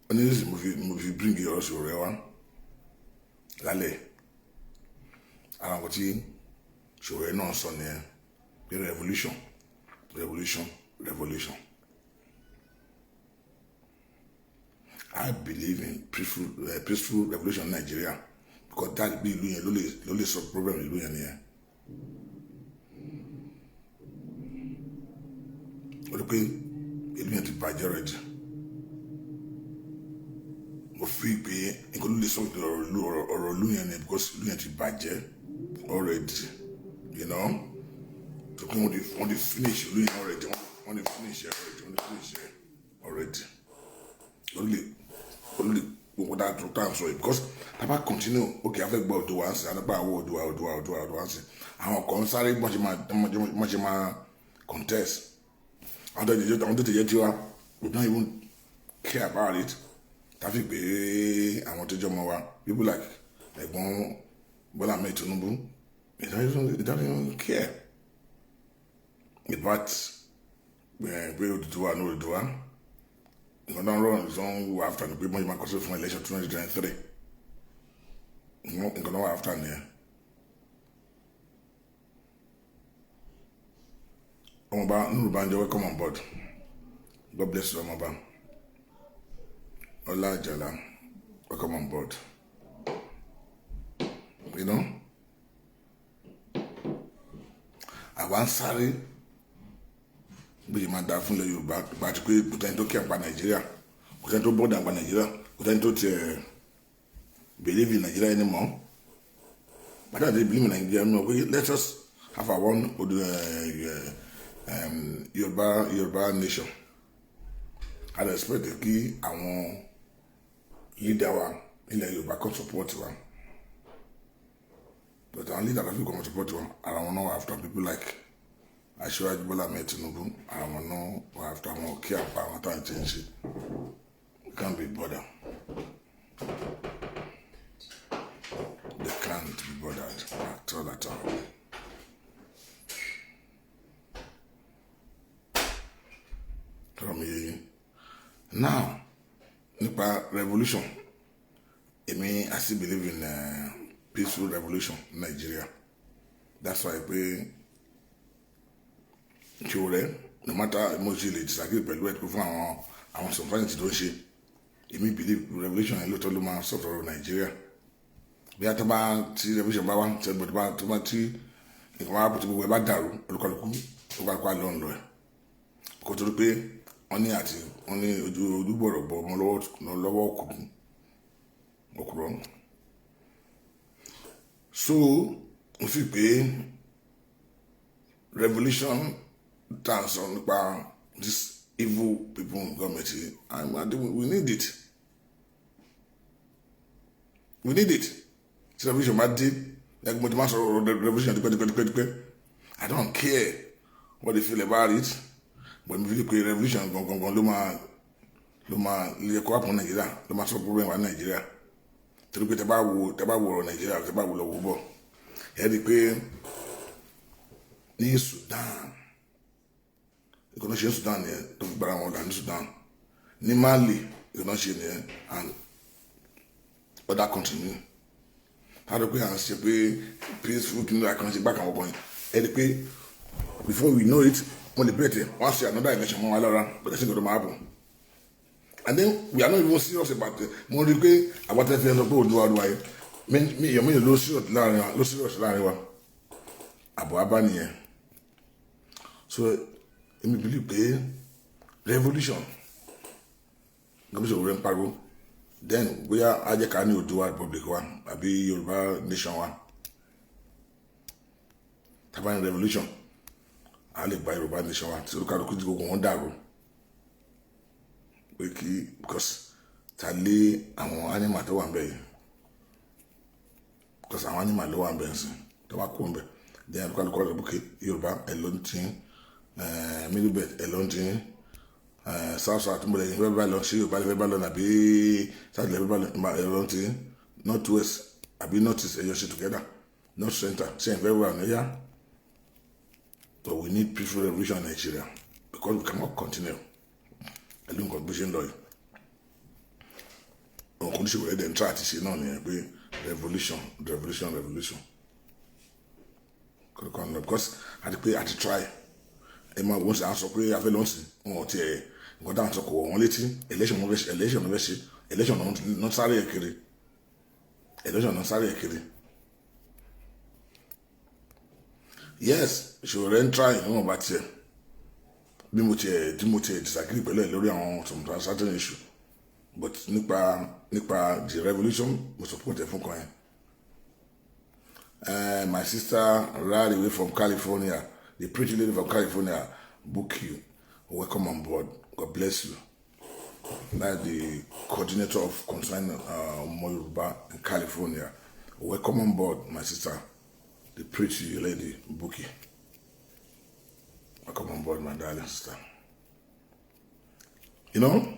Only this movie bring you also rewa. Lálẹ́. Àwọn kò tí ṣòro náà sọ nìyẹn. The revolution. I believe in peaceful revolution in Nigeria because that be ìlú yẹn ló lè solve problem ìlú yẹn nìyẹn. Ó rí pé ìlú yẹn ti bàjẹ́ rẹ̀ jù. Mo fi pé nǹkan ló lè solve ọ̀rọ̀ ìlú yẹn ni because ìlú yẹn ti bàjẹ́ already, you know. So when they finish ìlú yẹn already, when they finish it already. Only what that time so because Papa continue okay I fẹ́ gbọ́ Oòduà answer and about Oòduà answer àwọn kan sáré much ma contest and then they don't get you we don't even care about it tàbí pé àwọn tó jọ mọ́ wa people like ẹ̀gbọ́n Bọ́lá Ahmed Tinubu they don't even care about pé Oòduà no Oòduà. Nǹkan náà rọrùn ní sọ́n wà after ní pé mọ́ ìmọ̀ àkọsílẹ̀ fún election 2023 nǹkan náà wà after nìyẹn. Ọmọọba Nurbanjo welcome on board. God bless you Ọmọọba. Ọlá Àjàlá welcome on board. You know, àwa ń sáré bí ìmọ̀ dá fún ilẹ̀ Yorùbá bá ti pé kò tẹ́ni tó kí àpá Nàìjíríà kò tẹ́ni tó bọ́dà àpá Nàìjíríà kò tẹ́ni tó tiẹ̀ believe in Nigeria anymore. But I believe in Nigeria no we let us have our own Yorùbá nation. I expect kí àwọn leader wa ilẹ̀ Yorùbá kan support wa but àwọn leader kan fi kọ́ support wa ara wọn náà wà after people like Aṣíwájú Bọ́lá Ahmed Tinubu àwọn náà wà after wọn kí àpá àwọn tó ń ṣe ń ṣe can't be bothered. They can't be bothered at all. Now, nípa revolution, I still believe in peaceful revolution in Nigeria. That's why pé no matter much they disagree pẹ̀lú ẹ̀ pé fún àwọn sọ̀fáìntì tó ń ṣe, èmi believe revolution yẹn lóòótọ́ ló máa sọ̀rọ̀ Nigeria. Bí a tó bá tí revolution bá wá tẹ́lẹ̀ tó bá tí nǹkan wá bó ti gbogbo ẹ bá dàrú olúkálùkù àlọ́ ń lọ ẹ̀. Kò tó rí pé wọ́n ní ojúbọ̀rọ̀ bọ̀ ọmọ lọ́wọ́ òkúrọ̀. So mo fi pé revolution dance on nípa this evil people in government and we need it. Tí revolution bá dé ẹgbẹ́ mo ti máa sọ̀rọ̀ revolution dípẹ́. I don't care what they feel about it. But mi fi pé revolution gangan ló máa lè kó àpò Nàìjíríà ló máa sọ problem wa Nàìjíríà torí pé tẹ́ bá wo ọ̀rọ̀ Nàìjíríà tẹ́ bá wo lọ wò bọ̀ ẹ rí i pé ní Sudan ìkànnì ṣe ní Sudan yẹn tó fi gbára wọn dà ní Sudan ní Mali ìkànnì ṣe nìyẹn and other country ní a rí i pé à ń ṣe pé peaceful kí ní àkànṣe gbà kan wọ́pọ̀ yẹn ẹ rí i pé before we know it only better once another election more but I think it'll happen. And then we are not even serious about it. More than about the thing of Oòduà. Me, you mean low serious line. Abu Abani. So, me believe revolution. Then we are Ajekani Oòduà Republic one, Abi Yorùbá nation one. Taban revolution. A lè gba Yorùbá nation wa tí olùkàlùkù tí gbogbo wọn dàrú pé kí because ta lé àwọn animal tó wà ń bẹ yìí because àwọn animal ló wà ń bẹ sí tó wà kó ń bẹ then olùkàlùkù ọ̀rọ̀ bókè Yorùbá ẹlọ́ntì middle belt ẹlọ́ntì south àtúmọ̀lẹ̀ yìí fẹ́ bá lọ sí Yorùbá lè fẹ́ bá lọ nàbí south lè fẹ́ bá lọ ẹlọ́ntì north west àbí north east ẹ̀yọ́ ṣe together north center ṣe ń fẹ́ wà níyà. But we need peaceful revolution in Nigeria because we cannot continue. I don't contribution lawyer. nǹkan tí Sowore dẹ̀ ń try àti ṣe náà nìyẹn pé revolution because àti pé àti try ẹ máa wọ́n sì á sọ pé afẹ́ lọ́sìn wọn ò tiẹ̀ nǹkan dáhùn sọ kò wọ̀ wọ́n létí election náà fẹ́ ṣe election náà sáré ẹ̀ kiri yes Sowore ń try níwọ̀n bá tiẹ̀ bí mo tiẹ̀ disagree pẹ̀lú ẹ̀ lórí àwọn some certain issue but nípa the revolution mo support ẹ̀ fún kan yẹn. My sister ran away from California, the pretty lady from California, book you. Welcome on board. God bless you. That's the coordinator of Concern Yoruba in California. Welcome on board, my sister, the pretty lady, Buki. Welcome on board, my darling sister. You know,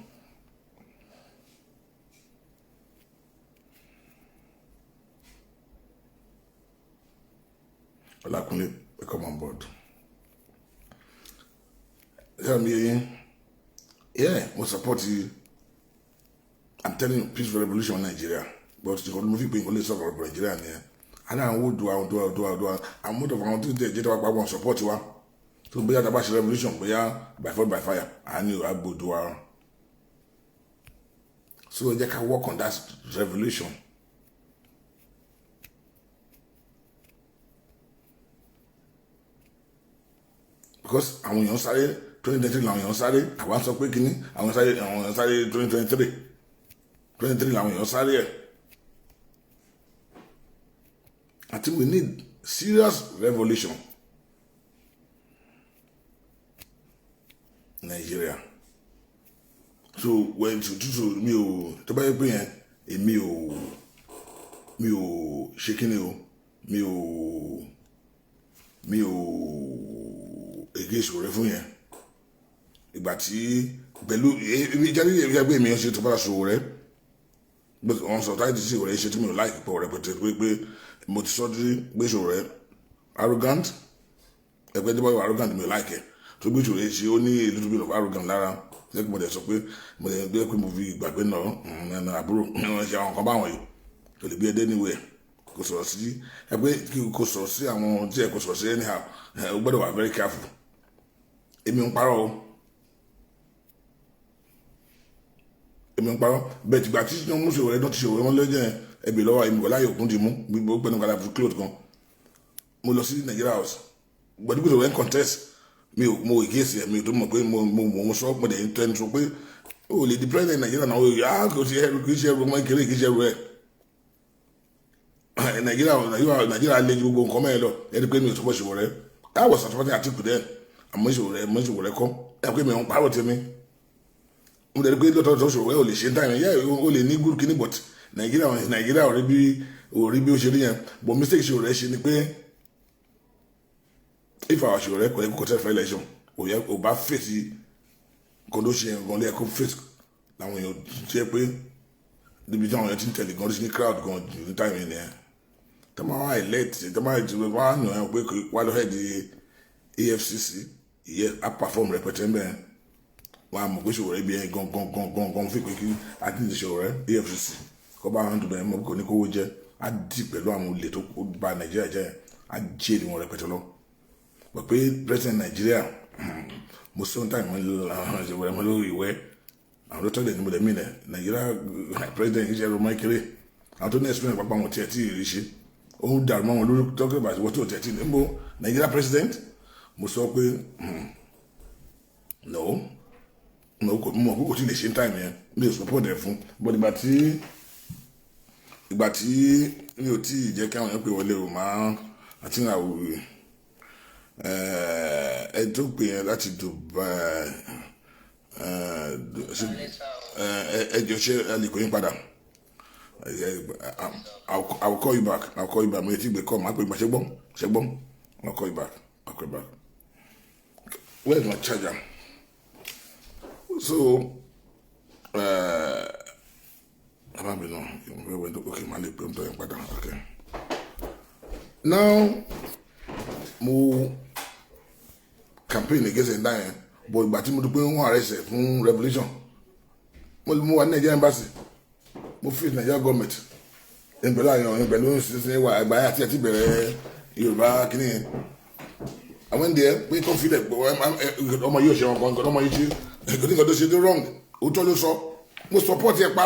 Olakunle, welcome on board. Tell me, yeah, we support you. I'm telling you, peaceful revolution in Nigeria. But the movie being only support Nigeria, yeah. And I would do. I'm more of our to support you. So be at the revolution, by fire by fire. I knew I would do. So they can work on that revolution. Because àwọn èèyàn sáré 2023 làwọn èèyàn sáré àwọn sọ pé kíní àwọn èèyàn sáré 2023 làwọn èèyàn sáré ẹ̀. I think we need serious revolution in Nigeria. So when to mi ò tó bá yẹ pé yẹn èmi ò ṣe kíni o mi ò ege Sowore fún yẹn ìgbà tí pẹ̀lú ìjáde ìgbàgbé mi ṣe tó bá Sowore wọn sọ táyì tí Sowore ṣe tí mi ò láìpẹ́ pọ̀ rẹpẹtẹ pé mo ti sọ dí pé Sowore arrogant ẹgbẹ́ tí wọ́n wà arrogant mi ò láìpẹ́ tó gbé Sowore ṣe ó ní a little bit of arrogant lára ṣé kí mo dẹ̀ sọ pé mo dẹ̀ gbé pé mo fi ìgbàgbé náà àbúrò wọn ṣe àwọn kan báwọn yìí tó lè gbé ẹdẹ níwèé kò sọ̀rọ̀ sí ẹgbẹ́ kò sọ̀rọ̀ sí àwọn tí ẹ kò sọ̀rọ̀ sí anyhow ó gbọ́dọ̀ wà very careful. Èmi ń parọ́ bẹ́ẹ̀ tìgbà tí wọ́n mú Sowore náà ti Sowore wọn lọ́jọ́ ẹbí lọ́wọ́ èmi kò láyè òkun dì mú gbogbo pẹ̀lú kàlà fún cloth kan mo lọ sí Nigeria House gbọ́dọ̀ bí Sowore ń contest mo ìkéèsì ẹ̀ mi ò tó mọ̀ pé mo sọ pé ẹ̀yìn tó ẹni sọ pé o lè di president Nigeria náà kò sí ẹrù kì í ṣe ẹrù ọmọ ìkéré kì í ṣe ẹrù ẹ̀ Nigeria lé gbogbo nǹkan mẹ́rin lọ ẹni pé mi ò tó bọ́ Sowore I was supporting Atiku then àmọ́ Sowore kọ́ ẹ̀ pé mi ò ń parọ́ tèmi mo dẹ̀ rí pé lọ́tọ̀ọ̀tọ̀ Sowore ò lè ṣe táyà yẹ́ o lè ní good kini but Nàìjíríà ò rí bí ó ṣe rí yẹn but mistake Sowore ṣe ni pé if our Sowore kò yẹ kó tẹ́ fẹ́ election ò bá fèsì kan ló ṣe yẹn gan lé ẹ̀kọ́ fèsì làwọn èèyàn ti ẹ pé níbi tí àwọn èèyàn ti ń tẹ̀lé gan ló ṣe ní crowd gan ní táyà yẹn nìyẹn tẹ́lẹ̀ wá elect tẹ́lẹ̀ wá yàn án pé wá lọ́hẹ́ di AFCC ìyẹn á perform rẹpẹtẹ ń bẹ́ẹ̀ wọn àmọ̀ pé Sowore bí ẹ gan fi pé kí adíǹde Sowore AFCC kọ́ bá wọn dùn bẹ́ẹ̀ mọ́ kò ní kówó jẹ́ á dì pẹ̀lú àwọn olè tó ba Nàìjíríà jẹ́ á jẹ́ èdè wọn rẹpẹtẹ lọ pọ̀ pé president Nàìjíríà mo sọ ní táìmù Sowore mọ́ lórí ìwẹ́ àwọn tó tọ́lẹ̀ ní mo lẹ̀ mí nẹ̀ Nàìjíríà president yìí ṣe ẹrù mọ́ kéré àwọn tó ní experience pápá wọn tiẹ̀ tí ì rí ṣe ó ń dàrú mọ́ wọn lórí tọ́kẹ́ bàtí wọ́n tó tiẹ̀ tí níbo Nàìjíríà president mo sọ pé no mo kò tí lè ṣe time yẹn mi ò support ẹ fún but ìgbà tí mi ò tí ì jẹ́ kí àwọn èèyàn pè wọlé o máa àti àwòrán ẹ tó pè yẹn láti Dubai ẹ jọ ṣe ẹ lè kó yín padà I'll call you back mo ti gbé call máa pè gbà ṣẹ́gbọ́n I'll call you back where's my charger? So, okay, okay. Now, mo campaign against the dying, but ìgbà tí mo dúpẹ́ wọ́n arrest fún revolution. Mo wà ní Nigeria embassy. mo fi Nigeria government pẹ̀lú àyàn pẹ̀lú sísìn wà àgbáyé àti ẹtí bẹ̀rẹ̀ Yorùbá kìíní yẹn àwọn ẹni díẹ̀ pé kó filẹ̀ ọmọ yóò ṣe wọn kan ọmọ yìí ṣe nǹkan tó ṣe tó wrong òótọ́ ló sọ mo support ẹ pa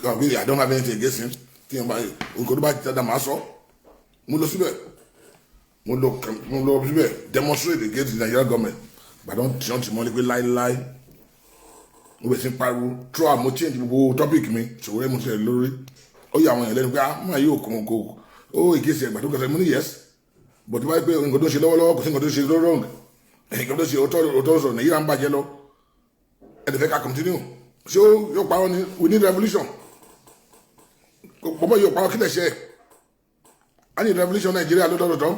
I don't have anything against him tí wọn bá nǹkan tó bá ti dáadáa máa sọ mo lọ síbẹ̀ mo lọ síbẹ̀ demonstrate against the Nigeria government gbàdán tiwọn ti mọ́lé pé láíláí mo bẹ̀ sí pariwo throughout mo change gbogbo topic mi ṣòwò ẹ̀ mo ṣe lórí ó yà àwọn èèyàn lẹ́nu pé máa yóò kàn kó ó ìkéṣì ẹ̀gbà tó kẹsẹ̀ mo ní yes but tí wọ́n pẹ́ nǹkan tó ṣe lọ́wọ́lọ́wọ́ kò sí nǹkan tó ṣe wrong nǹkan tó ṣe òótọ́ sọ̀rọ̀ Nàìjíríà ń bàjẹ́ lọ ẹ̀dẹ̀ fẹ́ ká continue ṣé yóò parọ́ ni we need revolution bọ́bọ́ yóò parọ́ kílẹ̀ ṣe a ní revolution Nàìjíríà lọ́dọọdọ́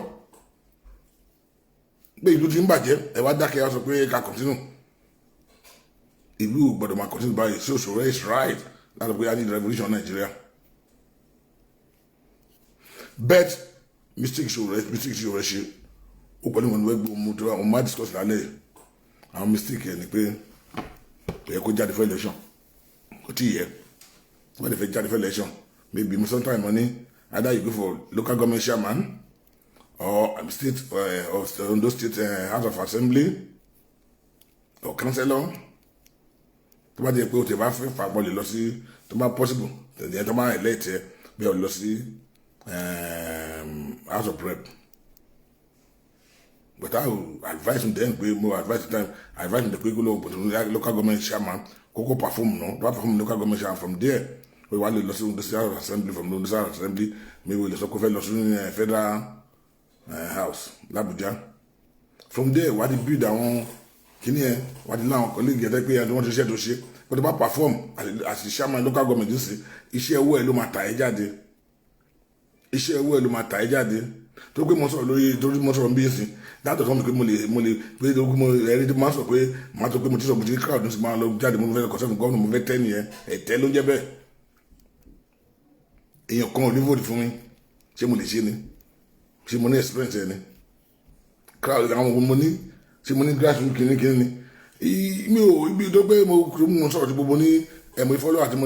pé ìlú ti ń bàjẹ́ ẹ̀ wá dákẹ́ wá sọ pé ká continue ìlú gbọ́dọ̀ máa continue báyìí sí òṣòro is right láti pé a ní revolution Nàìjíríà but mistake ṣe rẹ ṣe ó pẹ̀lú ìwọ̀n ìwẹ́gbẹ́ ohun tó wọ́n máa discuss lálẹ́ àwọn mistake ẹ̀ ni pé kò yẹ kó jáde for election kò tí yẹ wọ́n lè fẹ́ jáde for election maybe sometime money either you go for local government chairman or state or Ondo State House of Assembly or councillor tó bá di pé o tẹ bá fẹ́ fàgbọ́n lè lọ sí tó bá possible tẹ̀lé tó bá elect ẹ bí o lọ sí House of Rep but I will advise him then pé mo advise him pé kó lọ local government chairman kókó perform no tó bá perform local government chairman from there we wá lè lọ sí Ondo State House of Assembly from Ondo State House of Assembly maybe we lè sọ kó fẹ́ lọ sí federal house l'Abuja from there wá di build àwọn kini ẹ wá di láwọn colleague ẹ pé ẹni wọ́n ti ṣe tó ṣe but bá perform as the chairman local government ń ṣe iṣẹ́ owó ẹ ló máa tà ẹ́ jáde iṣẹ́ owó ẹ ló máa tà ẹ́ jáde tó pé mo sọ̀rọ̀ lórí torí mo sọ̀rọ̀ bí ẹ̀sìn dáàtọ̀ sọ́mi pé mo lè pé tó mo ẹ̀rí tó máa sọ pé máa tó pé mo ti sọ mo ti ní crowd ní sì máa lọ jáde mo fẹ́ kọ́sẹ́fù gọ́ọ̀nù mo fẹ́ tẹ́ nìyẹn ẹ̀tẹ́ ló ń jẹ́ bẹ́ẹ̀ èèyàn kan ò ní vote fún mi ṣé mo lè ṣe ni ṣé mo ní experience ẹ ni crowd àwọn mo ní ṣé mo ní grassroots kìnnìkìnnì ni mi ò ibi tó pé mo sọ̀rọ̀ tí gbogbo ní ẹ̀mọ ìfọ́lọ́ àti mo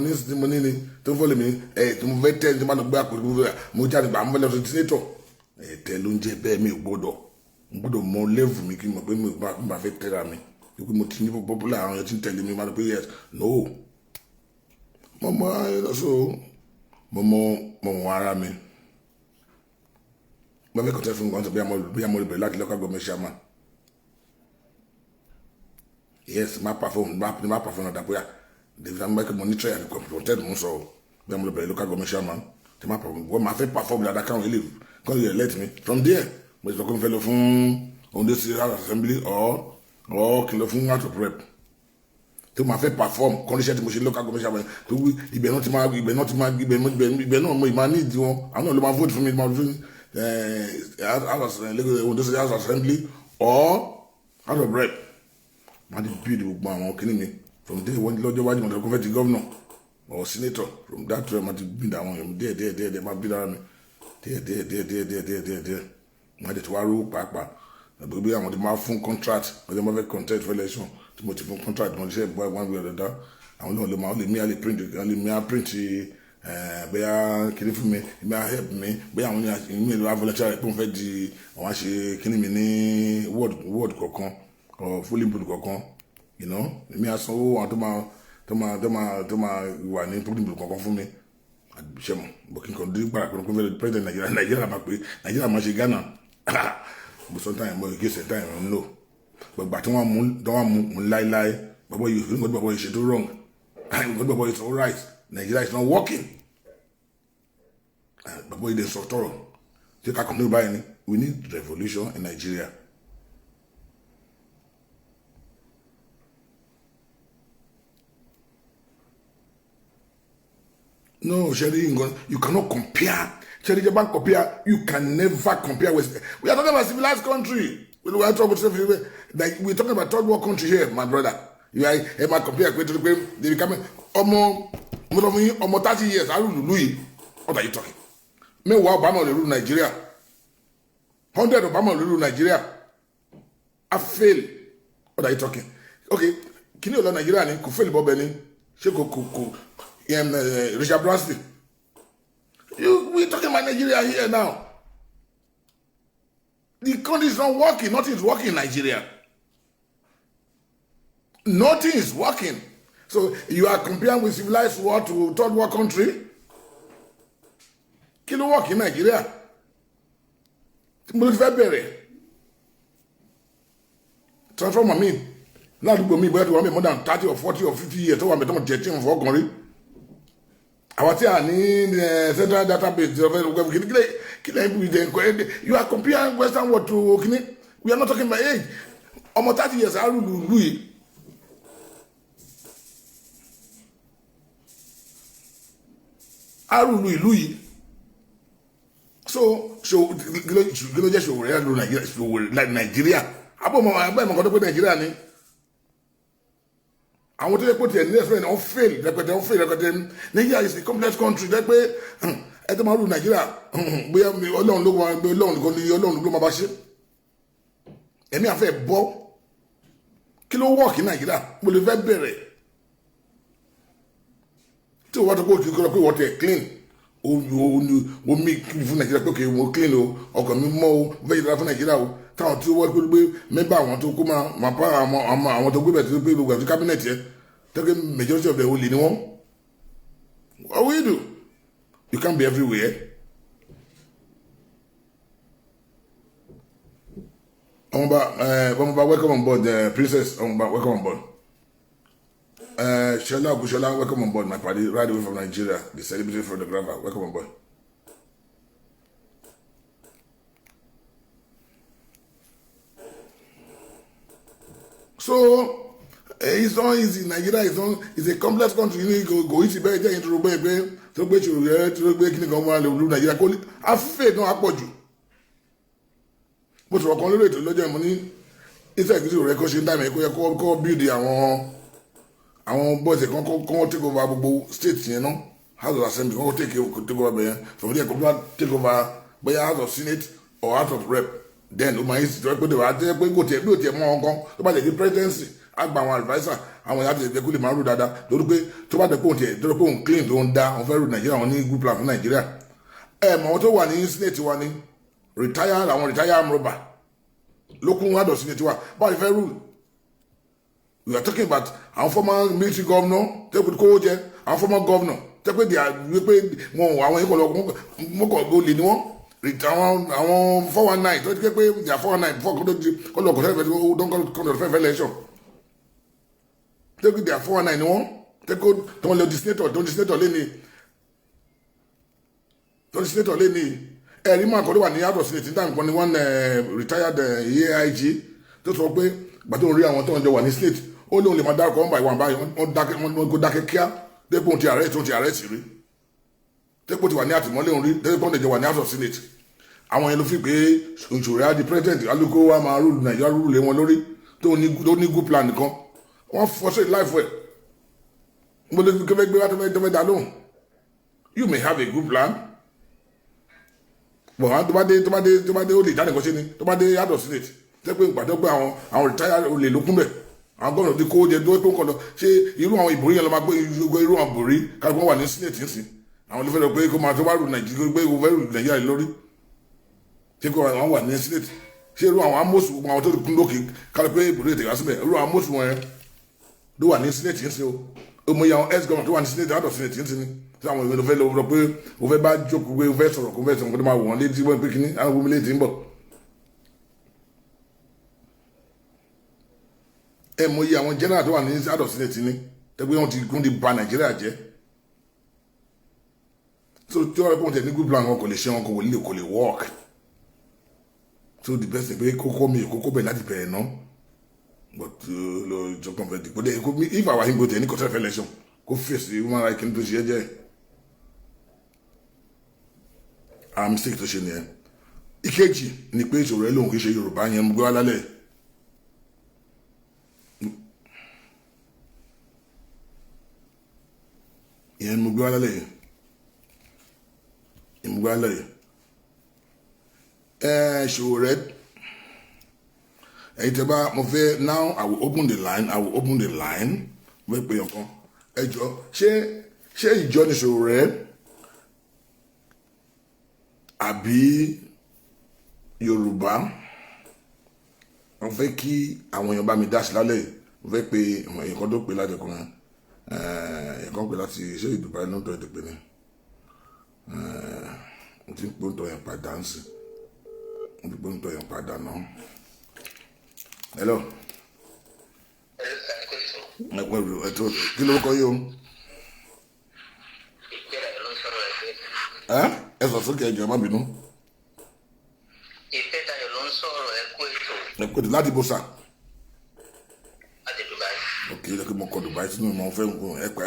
ní ni tó ń fọ́lẹ̀ mi tí mo fẹ́ tẹ́ ní tí mo gbé àpò mo jáde gbà mo fẹ́ lọ sí senator ẹ̀tẹ́ ló ń jẹ́ bẹ́ẹ̀ mi ò gbọ́dọ̀ mọ level mi kí n mọ̀ pé mi ò bá fẹ́ tẹ́ra mi pé mo ti ní popular àwọn èèyàn tí ń tẹ̀lé mi máa lọ pé yes no mo mọ ara mi mo fẹ́ kọ́tẹ́ fún mi kan sọ bí àmọ́ ìbẹ̀rẹ̀ láti local government chairman yes ma perform náà dàpọ̀ yà david amẹ́kẹ́ mo ní try and content mo sọ bí àmọ́ ìbẹ̀rẹ̀ local government chairman tí ma perform wọ́n máa fẹ́ perform dáadáa káwọn ilé kan yẹ let me from there mo sọ pé mo fẹ́ lọ fún Ondo State House Assembly or kí n lọ fún House of Rep tí mo máa fẹ́ perform condition tí mo ṣe local government chairman tó wí ibẹ̀ náà mo máa ní ìdí wọn àwọn náà ló máa vote fún mi máa fún Ondo State House Assembly or House of Rep máa di build gbogbo àwọn kìnnì mi from there wọ́n lọ́jọ́ wájú mọ̀tò kọ́fẹ́ ti governor or senator from that time máa ti build àwọn èèyàn díẹ̀ máa build ara mi díẹ̀ máa dẹ̀ tí wàá rówó pàápàá gbogbo àwọn tí máa fún contract ọjọ́ máa fẹ́ contest for election tí mo ti fún contract mo ti ṣe ìgbà wọn bí ọ̀dọ̀dá àwọn náà lè máa lè mí à lè print bẹ́ẹ̀ kìnnì fún mi bẹ́ẹ̀ help mi bẹ́ẹ̀ àwọn ènìyàn lè wá volunteer pé wọ́n fẹ́ di àwọn àṣe kìnnì mi ní ward kọ̀ọ̀kan or fully input kankan you know èmi àsanwó àwọn tó máa wà ní fully input kankan fún mi àbíṣẹ́mọ̀ bókí nǹkan dín gbàrà pé wọ́n president Nàìjíríà máa pé Nàìjíríà máa ṣe Ghana bó sometimes mo gé sẹ́ńtà ìrìn lò gbàgbà tí wọ́n mú láíláí gbàgbọ́ yìí ìgbàgbọ́ gbàgbọ́ yìí ṣe tó wrong ìgbàgbọ́ gbàgbọ́ yìí so right Nigeria is not working gbàgbọ́ yìí dẹ̀ sọ tọrọ tí ká kọ́ńtínú báyìí ni we need revolution in Nigeria. No, Sherry, you cannot compare. Sherry, you can't compare. You can never compare with. We are talking about civilized country. We are talking about like we're talking about third world country here, my brother. You are compare to the they become almost 30 years. I rule Louis. What are you talking? Meanwhile, Obama will rule Nigeria. 100 Obama will rule Nigeria. I fail. What are you talking? Okay, kí ni ọ̀lọ́ Nàìjíríà ni kò fẹ́lẹ̀ bọ́ bẹ ni ṣé kò Richard Branson we talking about Nigeria here now. The country is not working. Nothing is working in Nigeria. Nothing is working. So you are comparing with civilized world to third world country. Kí ló work in Nigeria? Mo lè fẹ́ bẹ̀rẹ̀. Transformer mi. Ládùúgbò mi bóyá tó wà mí more than 30 or 40 or 50 years tó wà mí tó mọ̀ jẹ́ tí mo fọ́ ọkàn rí. Àwọn tí a ní central database you are comparing Western world to kini. We are not talking about age. Ọmọ 30 years arúgbó ìlú yìí. Arúgbó ìlú yìí. So gíló jẹ́ ṣòwò rẹ̀ ló Nàìjíríà. Abọ́ ìmọ̀ kan tó pé Nàìjíríà ni. Àwọn tó yẹ pé tiẹ̀ ní ẹ̀sìn náà fail rẹpẹtẹ Nigeria is a complex country jẹ́ pé ẹ tó máa rú Nàìjíríà bóyá Ọlọ́run ló máa gbé Ọlọ́run ló máa bá ṣe ẹ̀mí àfẹ́ bọ́ kí ló wọ̀ kí Nàìjíríà mo lè fẹ́ bẹ̀rẹ̀ tí o wá tó kó o ti kọ́ pé wọ́n tẹ̀ clean o mi fún Nàìjíríà pé okay mo clean o ọkàn mi mọ́ o fẹ́ yìí dára fún Nàìjíríà o táwọn tí ó wọ́n pé mẹ́bà àwọn tó kó máa pa àwọn tó gbé bẹ̀ tó gbé gbogbo àti cabinet yẹ tẹ́gbẹ́ majority of the olè ni wọ́n. What will you do? You can't be everywhere. Ọmọba welcome on board, Princess Ọmọba welcome on board. Shola Ogushola welcome on board, my party right away from Nigeria, the celebrity photographer welcome on board. So it's not easy. Nigeria is a complex country. You need to go easy better into the baby. To go to the kini kan ma le lu Nigeria ko afe no apoju. Bó ti ro kan lórí ètò lọ́jọ́ mo ní iṣẹ́ ìgbésí rẹ̀ kó ṣe time ko yẹ ko build àwọn boys kan ko take over gbogbo state yẹn no. House of Assembly ko take over be yẹn. From there ko take over be House of Senate or House of Rep. Then o ma yi to pe de wa te pe go te bi o te mo nǹkan tó bá lè di presidency agba àwọn advisor àwọn ya te be ko lè máa ro dáadáa lórí pé tó bá de pé on te tó pé on clean tó ń dá on fẹ́ ro Nigeria on ní good plan fún Nigeria mo tó wà ní senate wa ní retire amroba lókun ward of senate wa bá fẹ́ rule we are talking about our former military governor te ko jẹ our former governor te pé dia pé wọn àwọn iko lo mo ko lè ní wọn àwọn 419 tó ti pé they are 419 before kó lọ kó tẹ́lẹ̀ don kó lọ fẹ́ election tó pé they are 419 ni wọ́n tẹ́kó tó wọ́n lọ senator lé ní ẹ̀rí máa kọ́ ló wà ní out of senate ní táwọn kan ní one retired AIG tó sọ pé gbàtó ń rí àwọn tó ń jọ wà ní senate ó lóun lè máa dárúkọ one by one báyìí wọ́n kó dákẹ́ kíá dépò ti ààrẹ sí rí tẹ́pọ̀ ti wà ní àtìmọ́lé òun rí tẹ́pọ̀ ti wà ní house of senate àwọn yẹn ló fi pé òṣèré á di president alukó wa máa rúlù Nàìjíríà rúlù lé wọn lórí tó ní good plan nìkan wọ́n fọ́sẹ̀ life well mo lè kẹ́fẹ́ gbé wá tó fẹ́ dá lóhùn you may have a good plan but tó bá dé ó lè jáde nǹkan sí ni tó bá dé house of senate tẹ́pọ̀ ìpàdé pé àwọn retire olè lókun bẹ̀ àwọn gómìnà ti kó jẹ tó pé nǹkan lọ ṣé irú àwọn ìbòrí yẹn lọ máa gbé irú àwọn ìbòrí káàkiri wọn wà ní senate nísìn àwọn olùfẹ́ lọ pé kó máa tó bá rù Nàìjíríà pé kó fẹ́ rù Nàìjíríà lórí ṣé kó àwọn wà ní senate ṣé irú àwọn amóṣù gbogbo àwọn tó kún lókè káàkiri pé ìbòrí ètò ìwásílẹ̀ irú àwọn amóṣù wọn yẹn ló wà ní senate nísìn o mo yà àwọn ex governor tó wà ní senate out of senate nísìn ni tí àwọn ìwé lọ fẹ́ lọ pé o fẹ́ bá jókòó pé o fẹ́ sọ̀rọ̀ kó fẹ́ sọ̀rọ̀ kó tó máa wò wọ́n létí wọ́n pé kíní àwọn gómìnà létí ń bọ̀ mo yẹ àwọn general tó wà ní out of senate ní ẹgbẹ́ wọn ti gún di ba Nàìjíríà jẹ́ so tí wọ́n rẹ̀ pọ̀ tẹ̀ ní good plan wọn kò lè ṣe wọn kò lè work so the best thing pé kókó bẹ̀ láti bẹ̀rẹ̀ náà but lo jọkàn fẹ́ dìbò dé if our him go tẹ̀ ní kọ́tẹ́ election kó fèsì human rights kí n tó ṣe é jẹ́ àwọn mistake tó ṣe nìyẹn ìkejì ni pé ìṣòro ẹ lóhùn kì í ṣe Yorùbá yẹn mú gbé wá lálẹ́ ìyẹn mú gbé wá lálẹ́ yìí ìmúgbálẹ̀ ìṣòro rẹ̀ Now I will open the line. Mo fẹ́ pe ọ̀kan. Ẹ jọ̀ọ́, ṣé ìjọ ni ṣòro rẹ̀ àbí Yorùbá? Mo fẹ́ kí àwọn èèyàn bá mi dá sí lálẹ́ yìí. Mo fẹ́ pe èèyàn kan tó pe láti ọkùnrin. Èèyàn kan pe láti ṣé ìdùbà inú tó ẹ̀ ti pè ní. Mo ti ń pè ń tọ́ yẹn padà ń sìn. Mo ti pè ń tọ́ yẹn padà náà. Hello. Kí ló kọ́ yìí o? Ẹ sọ sókè ẹjọ́ má bínú. Ìfẹ́dayọ̀ ló ń sọ̀rọ̀ ẹ̀kú ètò. Ẹ̀kú ètò láti bó sà. Láti Dubai. Ok, lẹ́kọ̀ọ́ mo kọ Dubai sínú ìmọ̀ fẹ́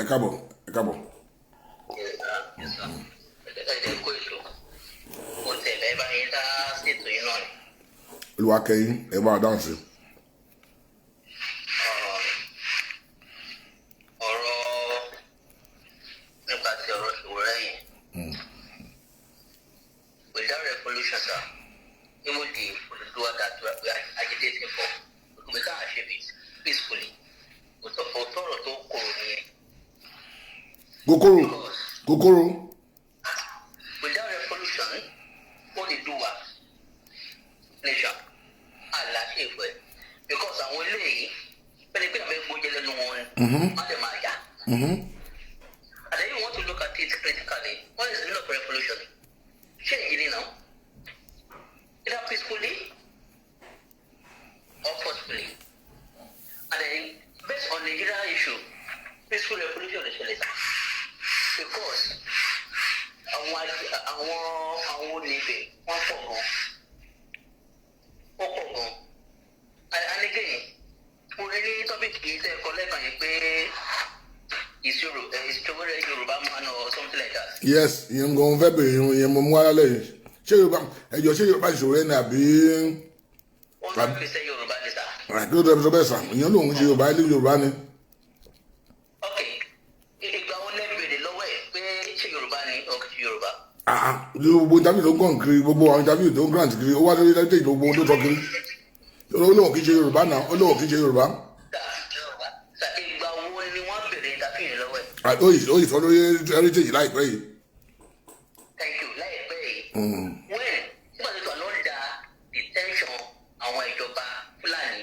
ẹ káàbọ̀. Ẹ̀kú ètò. Mo tẹ̀lé bá yín dá ṣètò yín náà. Olúwakẹ́yìn ẹ bá a dáhùn sí. Without revolution, sir, even the Oduduwa that we are agitating for, we can't achieve it peacefully. Kokoro. Without revolution, Oduduwa nation, Allah achieve it. Because I'm willing, but if I'm going to go and then you want to look at it critically. What is the meaning of revolution? Change it now. Either peacefully or forcefully. And then based on the Nigerian issue, peaceful revolution is later. Because àwọn níbẹ̀ wọ́n pọ̀ gan. And again, mo rí ní tọ́pìkì tẹ́ ẹ̀kọ́ lẹ́kàn yìí pé ìṣòro Yorùbá man or something like that. Yes, ìyẹn gan fẹ́ bèrè ìyẹn mo mú wá lálẹ́ yìí. Ṣé Yorùbá ìṣòro ẹ̀ ní àbí? Wọ́n máa fi ṣe Yorùbá ní sà. Kí ló dé sọ bẹ́ẹ̀ sà? Ìyẹn lòun ṣe Yorùbá ilé Yorùbá ni. Ok, ìgbà wo lẹ́ bèrè lọ́wọ́ ẹ̀ pé ṣé Yorùbá ni or kì í ṣe Yorùbá? Gbogbo interview tó ń gàn kiri, gbogbo àwọn interview tó ń grant kiri, ó wá lórí lẹ́tẹ̀ gbogbo tó sọ kiri. Olóhùn kì í ṣe Yorùbá náà, olóhùn kì í ṣe Yorùbá. Ìgbà wo ni wọ́n bèrè interview yẹn lọ́wọ́ ẹ̀? Ó yìí sọ lórí heritage láìpẹ́ yìí. Thank you, láìpẹ́ yìí. When nígbà tó wà lọ́dà detention àwọn ìjọba Fúlàní,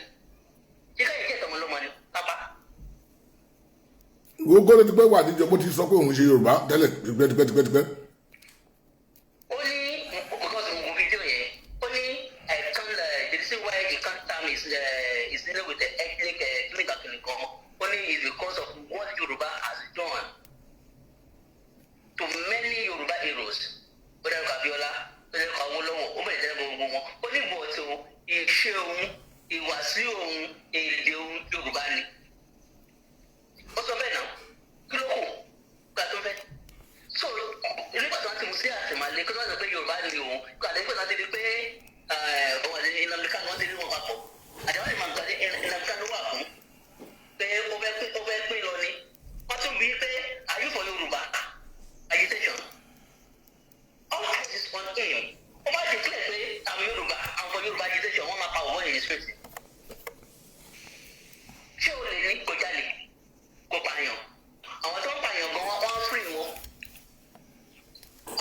ṣé káyọ̀ jẹ́ ìtọ́mọ lọ́mọ ni pápá? Gbogbo ló ti pẹ́ wà níjọ bó ti sọ pé òun ṣe Yorùbá tẹ́lẹ̀ tipẹ́. Ó ní because mo fídíò yẹn, ó ní the reason why the can't term is dealing with the ethnic clinical. Ó ní is because of what Yorùbá has done to many Yorùbá heroes. Ó dẹ́rù Abíọ́lá, ó dẹ́rù Awólọ́wọ̀, ó bẹ̀rẹ̀ dẹ́rù gbogbo wọn. Ó ní bọ̀ọ̀tì òun, ìṣe òun, ìwàsí òun, èdè òun Yorùbá ni. Ó sọ bẹ́ẹ̀ náà, kí ló kù? Gbà tó fẹ́. So, nígbà tó ń ti mú sí àtìmọ́lé, kí ló ń sọ pé Yorùbá ni òun? Gbàdé pé láti rí pé ìlànà kan ti rí wọn papọ̀. Àdéhùn ìmọ̀ àgbàdé ìlànà kan ló wà fún. Pé ó fẹ́ pín lọ ni. Wọ́n tún bí pé are you for Yorùbá? Agitation. All eyes is on him. Ó bá declare pé àwọn Yorùbá, àwọn for Yorùbá agitation, wọ́n máa pa òwò ní street. Ṣé o lè ní kò jalè? Kò pààyàn. Àwọn tó ń pààyàn gan wọ́n free wọn.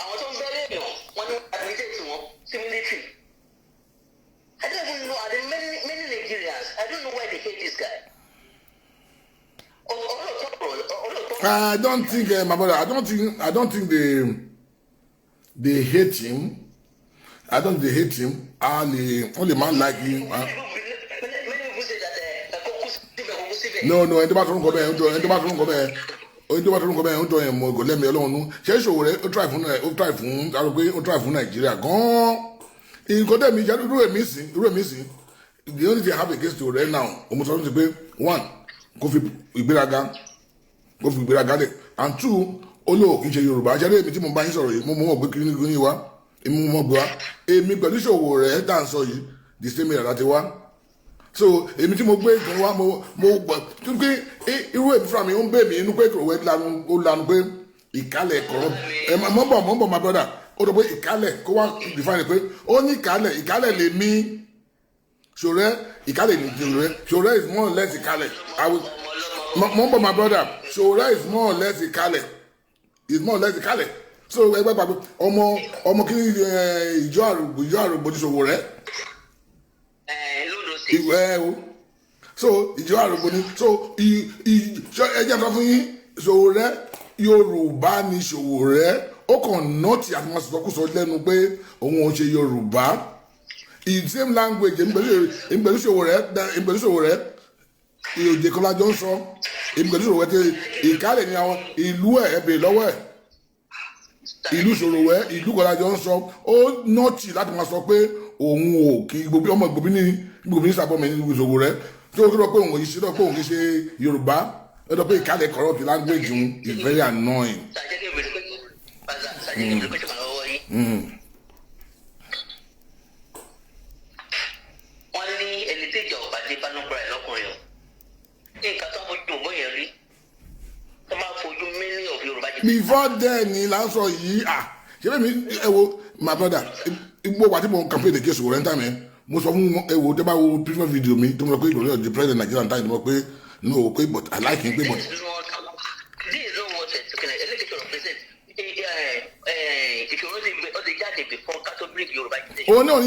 Àwọn tó ń bẹ́rẹ̀ èèyàn wọ́n ní admitted wọn sí military. I don't even know. Are there many Nigerians? I don't know why they hate this guy. I don't think, my brother. I don't think they hate him. I don't think they hate him. Only man like him. Many people say that No. Ẹni tó bá tún kọ bẹ́ẹ̀, ẹni tó bá tún kọ bẹ́ẹ̀, ó tọ́ ẹ̀ mọ̀ kò lẹ́mìí Ọlọ́run nú. Ṣé ìṣòro rẹ̀ ó try fún Nàìjíríà gan-an. Nǹkan tẹ̀mí jẹ́ irú èmi sí. The only thing I have against you right now, ọmọ sọ́dún ti pé one, kò fi ìgbéraga lẹ̀, and two, olóò kì í ṣe Yorùbá. Ṣé èmi tí mo bá yín sọ̀rọ̀ yìí, mo mọ̀ pé kí ni wá, èmi mọ̀ gbé wá. Èmi pẹ̀lú ìṣòwò rẹ̀ dà ń sọ yìí, the same area láti wá. So èmi tí mo gbé ìtàn wá, mo gbọ́ tó pé irú èmi fúnra mi ó ń bẹ̀ mí inú pé kò wẹ́ lanu pé ìkálẹ̀ kọ̀rọ̀. Mọ̀ bọ̀ my brother. Ó dọ̀ pé ìkálẹ̀ kó wá define pé ó ní ìkálẹ̀ lè mí Ṣòrẹ́ ìkálẹ̀ ní Ṣòrẹ́ is more or less ìkálẹ̀. Mọ̀ my brother, Ṣòrẹ́ is more or less ìkálẹ̀. Is more or less ìkálẹ̀. So ẹgbẹ́ pàpẹ́ ọmọ kí ni ìjọ àrògbò ní Ṣòwòrẹ́. Ìwẹ́ o. So ìjọ àrògbò ní so ẹjẹ́ sọ fún yín Ṣòwòrẹ́ Yorùbá ní Ṣòwòrẹ́ ó kàn nọ́ọ̀tì àti máa sọkúsọ lẹ́nu pé òun ò ṣe Yorùbá. In same language ìgbẹ̀lú Ṣòwòrẹ́ èdè kan lájọ ń sọ ìgbẹ̀lú Ṣòwòrẹ́ tí ìkálẹ̀ ní àwọn ìlú ẹ̀bẹ̀ lọ́wọ́ ẹ̀ ìlú Ṣòwòrẹ́ ìlú kan lájọ ń sọ ó nọ́ọ̀tì láti máa sọ pé òun ò kí ọmọ ìgbòmí sàbọ̀mọ̀ ní Ṣòwòrẹ́ tó rọ pé òun ìṣe pé òun kì í ṣe Yorùbá ó dọ̀ pé ìkálẹ̀ corrupt language òun is very annoying. Before then ni la sọ yìí ṣe bẹ́ẹ̀ mi ẹ wo my brother gbogbo wa tí mo campaign against Ṣòwòrẹ́ ntá mi mo sọ fún ẹ wo tẹ́ bá wo previous video mi tó mo sọ pé ìgbòho the president Nigeria ntá ìdìbò pé no pé but I like him pé but. òun náà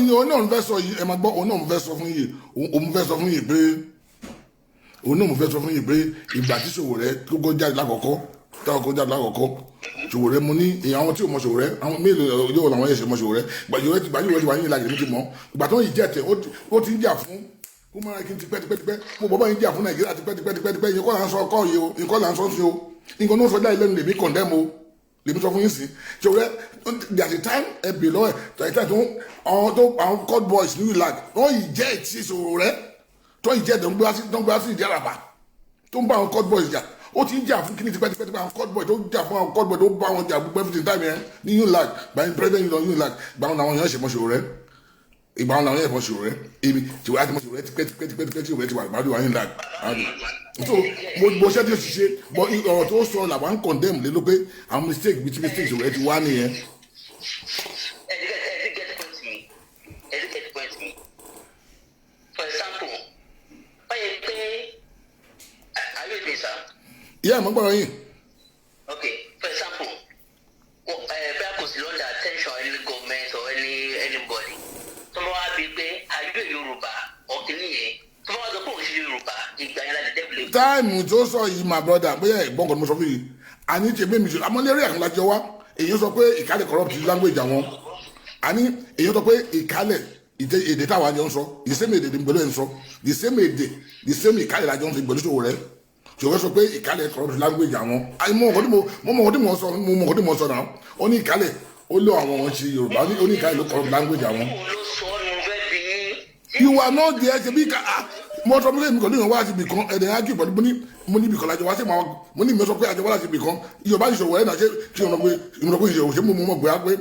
ń fẹ́ sọ yìí ẹ máa gbọ́ òun náà ń fẹ́ sọ fún yìí òun fẹ́ sọ fún yìí pé òun náà ń fẹ́ sọ fún yìí pé ìgbà tí Ṣòwòrẹ́ tó kó jáde lákọ̀ọ́kọ́ Ṣòwòrẹ́ mo ní àwọn tí ò mọ Ṣòwòrẹ́ àwọn mélòó yóò làwọn ẹ̀ṣẹ̀ mọ Ṣòwòrẹ́ gbàjọ́rẹ́ ti wà ní ìlànà ìlú ti mọ́ ìgbà tó ń yìí jẹ́ tẹ̀ ó ti ń jà fún human rights ti pẹ́tipẹ́tipẹ́ mo bọ́ bá yín jà fún Nàìjíríà ti pẹ́tipẹ́tipẹ́ yìí kọ́ là ń sọ ọkọ yìí o nǹkan là ń sọ sí o nǹkan náà sọ dá ilé lèmi condemn o lèmi sọ fún yín sí Ṣòwòrẹ́ there is a time ẹ bè lọ́wọ́ ẹ̀ tẹ̀ tó àwọn court boys ní ìlànà wọ́n yìí jẹ́ ti Ṣòwòrẹ́ tó yìí jẹ́ tó ń gbá sí ìdí àràbà tó ń bá àwọn court boys jà ó ti ń jà fún kíní tipẹ́tipẹ́ àwọn court boy tó jà fún àwọn court boy tó bá wọn jà gbogbo everything time yẹn ní UNILAG gbàyìn president yìí lọ UNILAG gbàwọn làwọn yẹn ṣe mọ Ṣòwòrẹ́ ìgbàwọn làwọn yẹn mọ Ṣòwòrẹ́ èmi Ṣòwòrẹ́ àti mọ Ṣòwòrẹ́ tipẹ́tipẹ́ Ṣòwòrẹ́ ti wà gbàdúrà wà UNILAG so mo ṣẹ́ tí ó ṣiṣẹ́ but ọ̀rọ̀ tó sọ làwọn ń condemn lé ló pé àwọn mistake bíi tí mistake Ṣòwòrẹ́ ti wá nìyẹn. Yeah, I'm going in. Okay, for example, Black is under attention any government or anybody. Someone be pay, are you a Yoruba or Kenya? Someone the phone is Yoruba, if they are the devil. Time to so my brother, but yeah, Bongo must be. I need to be I'm on the reaction like you are. And you so pay, it can't corrupt language. I want. I need you to pay, it can't. It data one also. The same day, the same day, the same Ikale like Johnson, but Ṣòwòrẹ́. Ṣòwòrẹ́ sọ pé ìkálẹ̀ corrupt language àwọn àìmọ̀ ọ̀gọ́dí mọ̀ sọ náà ó ní ìkálẹ̀ ó lọ àwọn ṣe Yorùbá ó ní ìkálẹ̀ ló corrupt language àwọn. You are not there ṣe bí mo sọ pé mi kò ní ìwọ̀n wá láti ibì kan ẹ̀dẹ̀ ágì pẹ̀lú mo ní ibì kan lájọ wá sí mo ní mi sọ pé àjọ wá láti ibì kan Yorùbá Ṣòwòrẹ́ náà ṣe ìrànlọ́ pé ìṣòwò ṣe mo mọ̀ gbé pé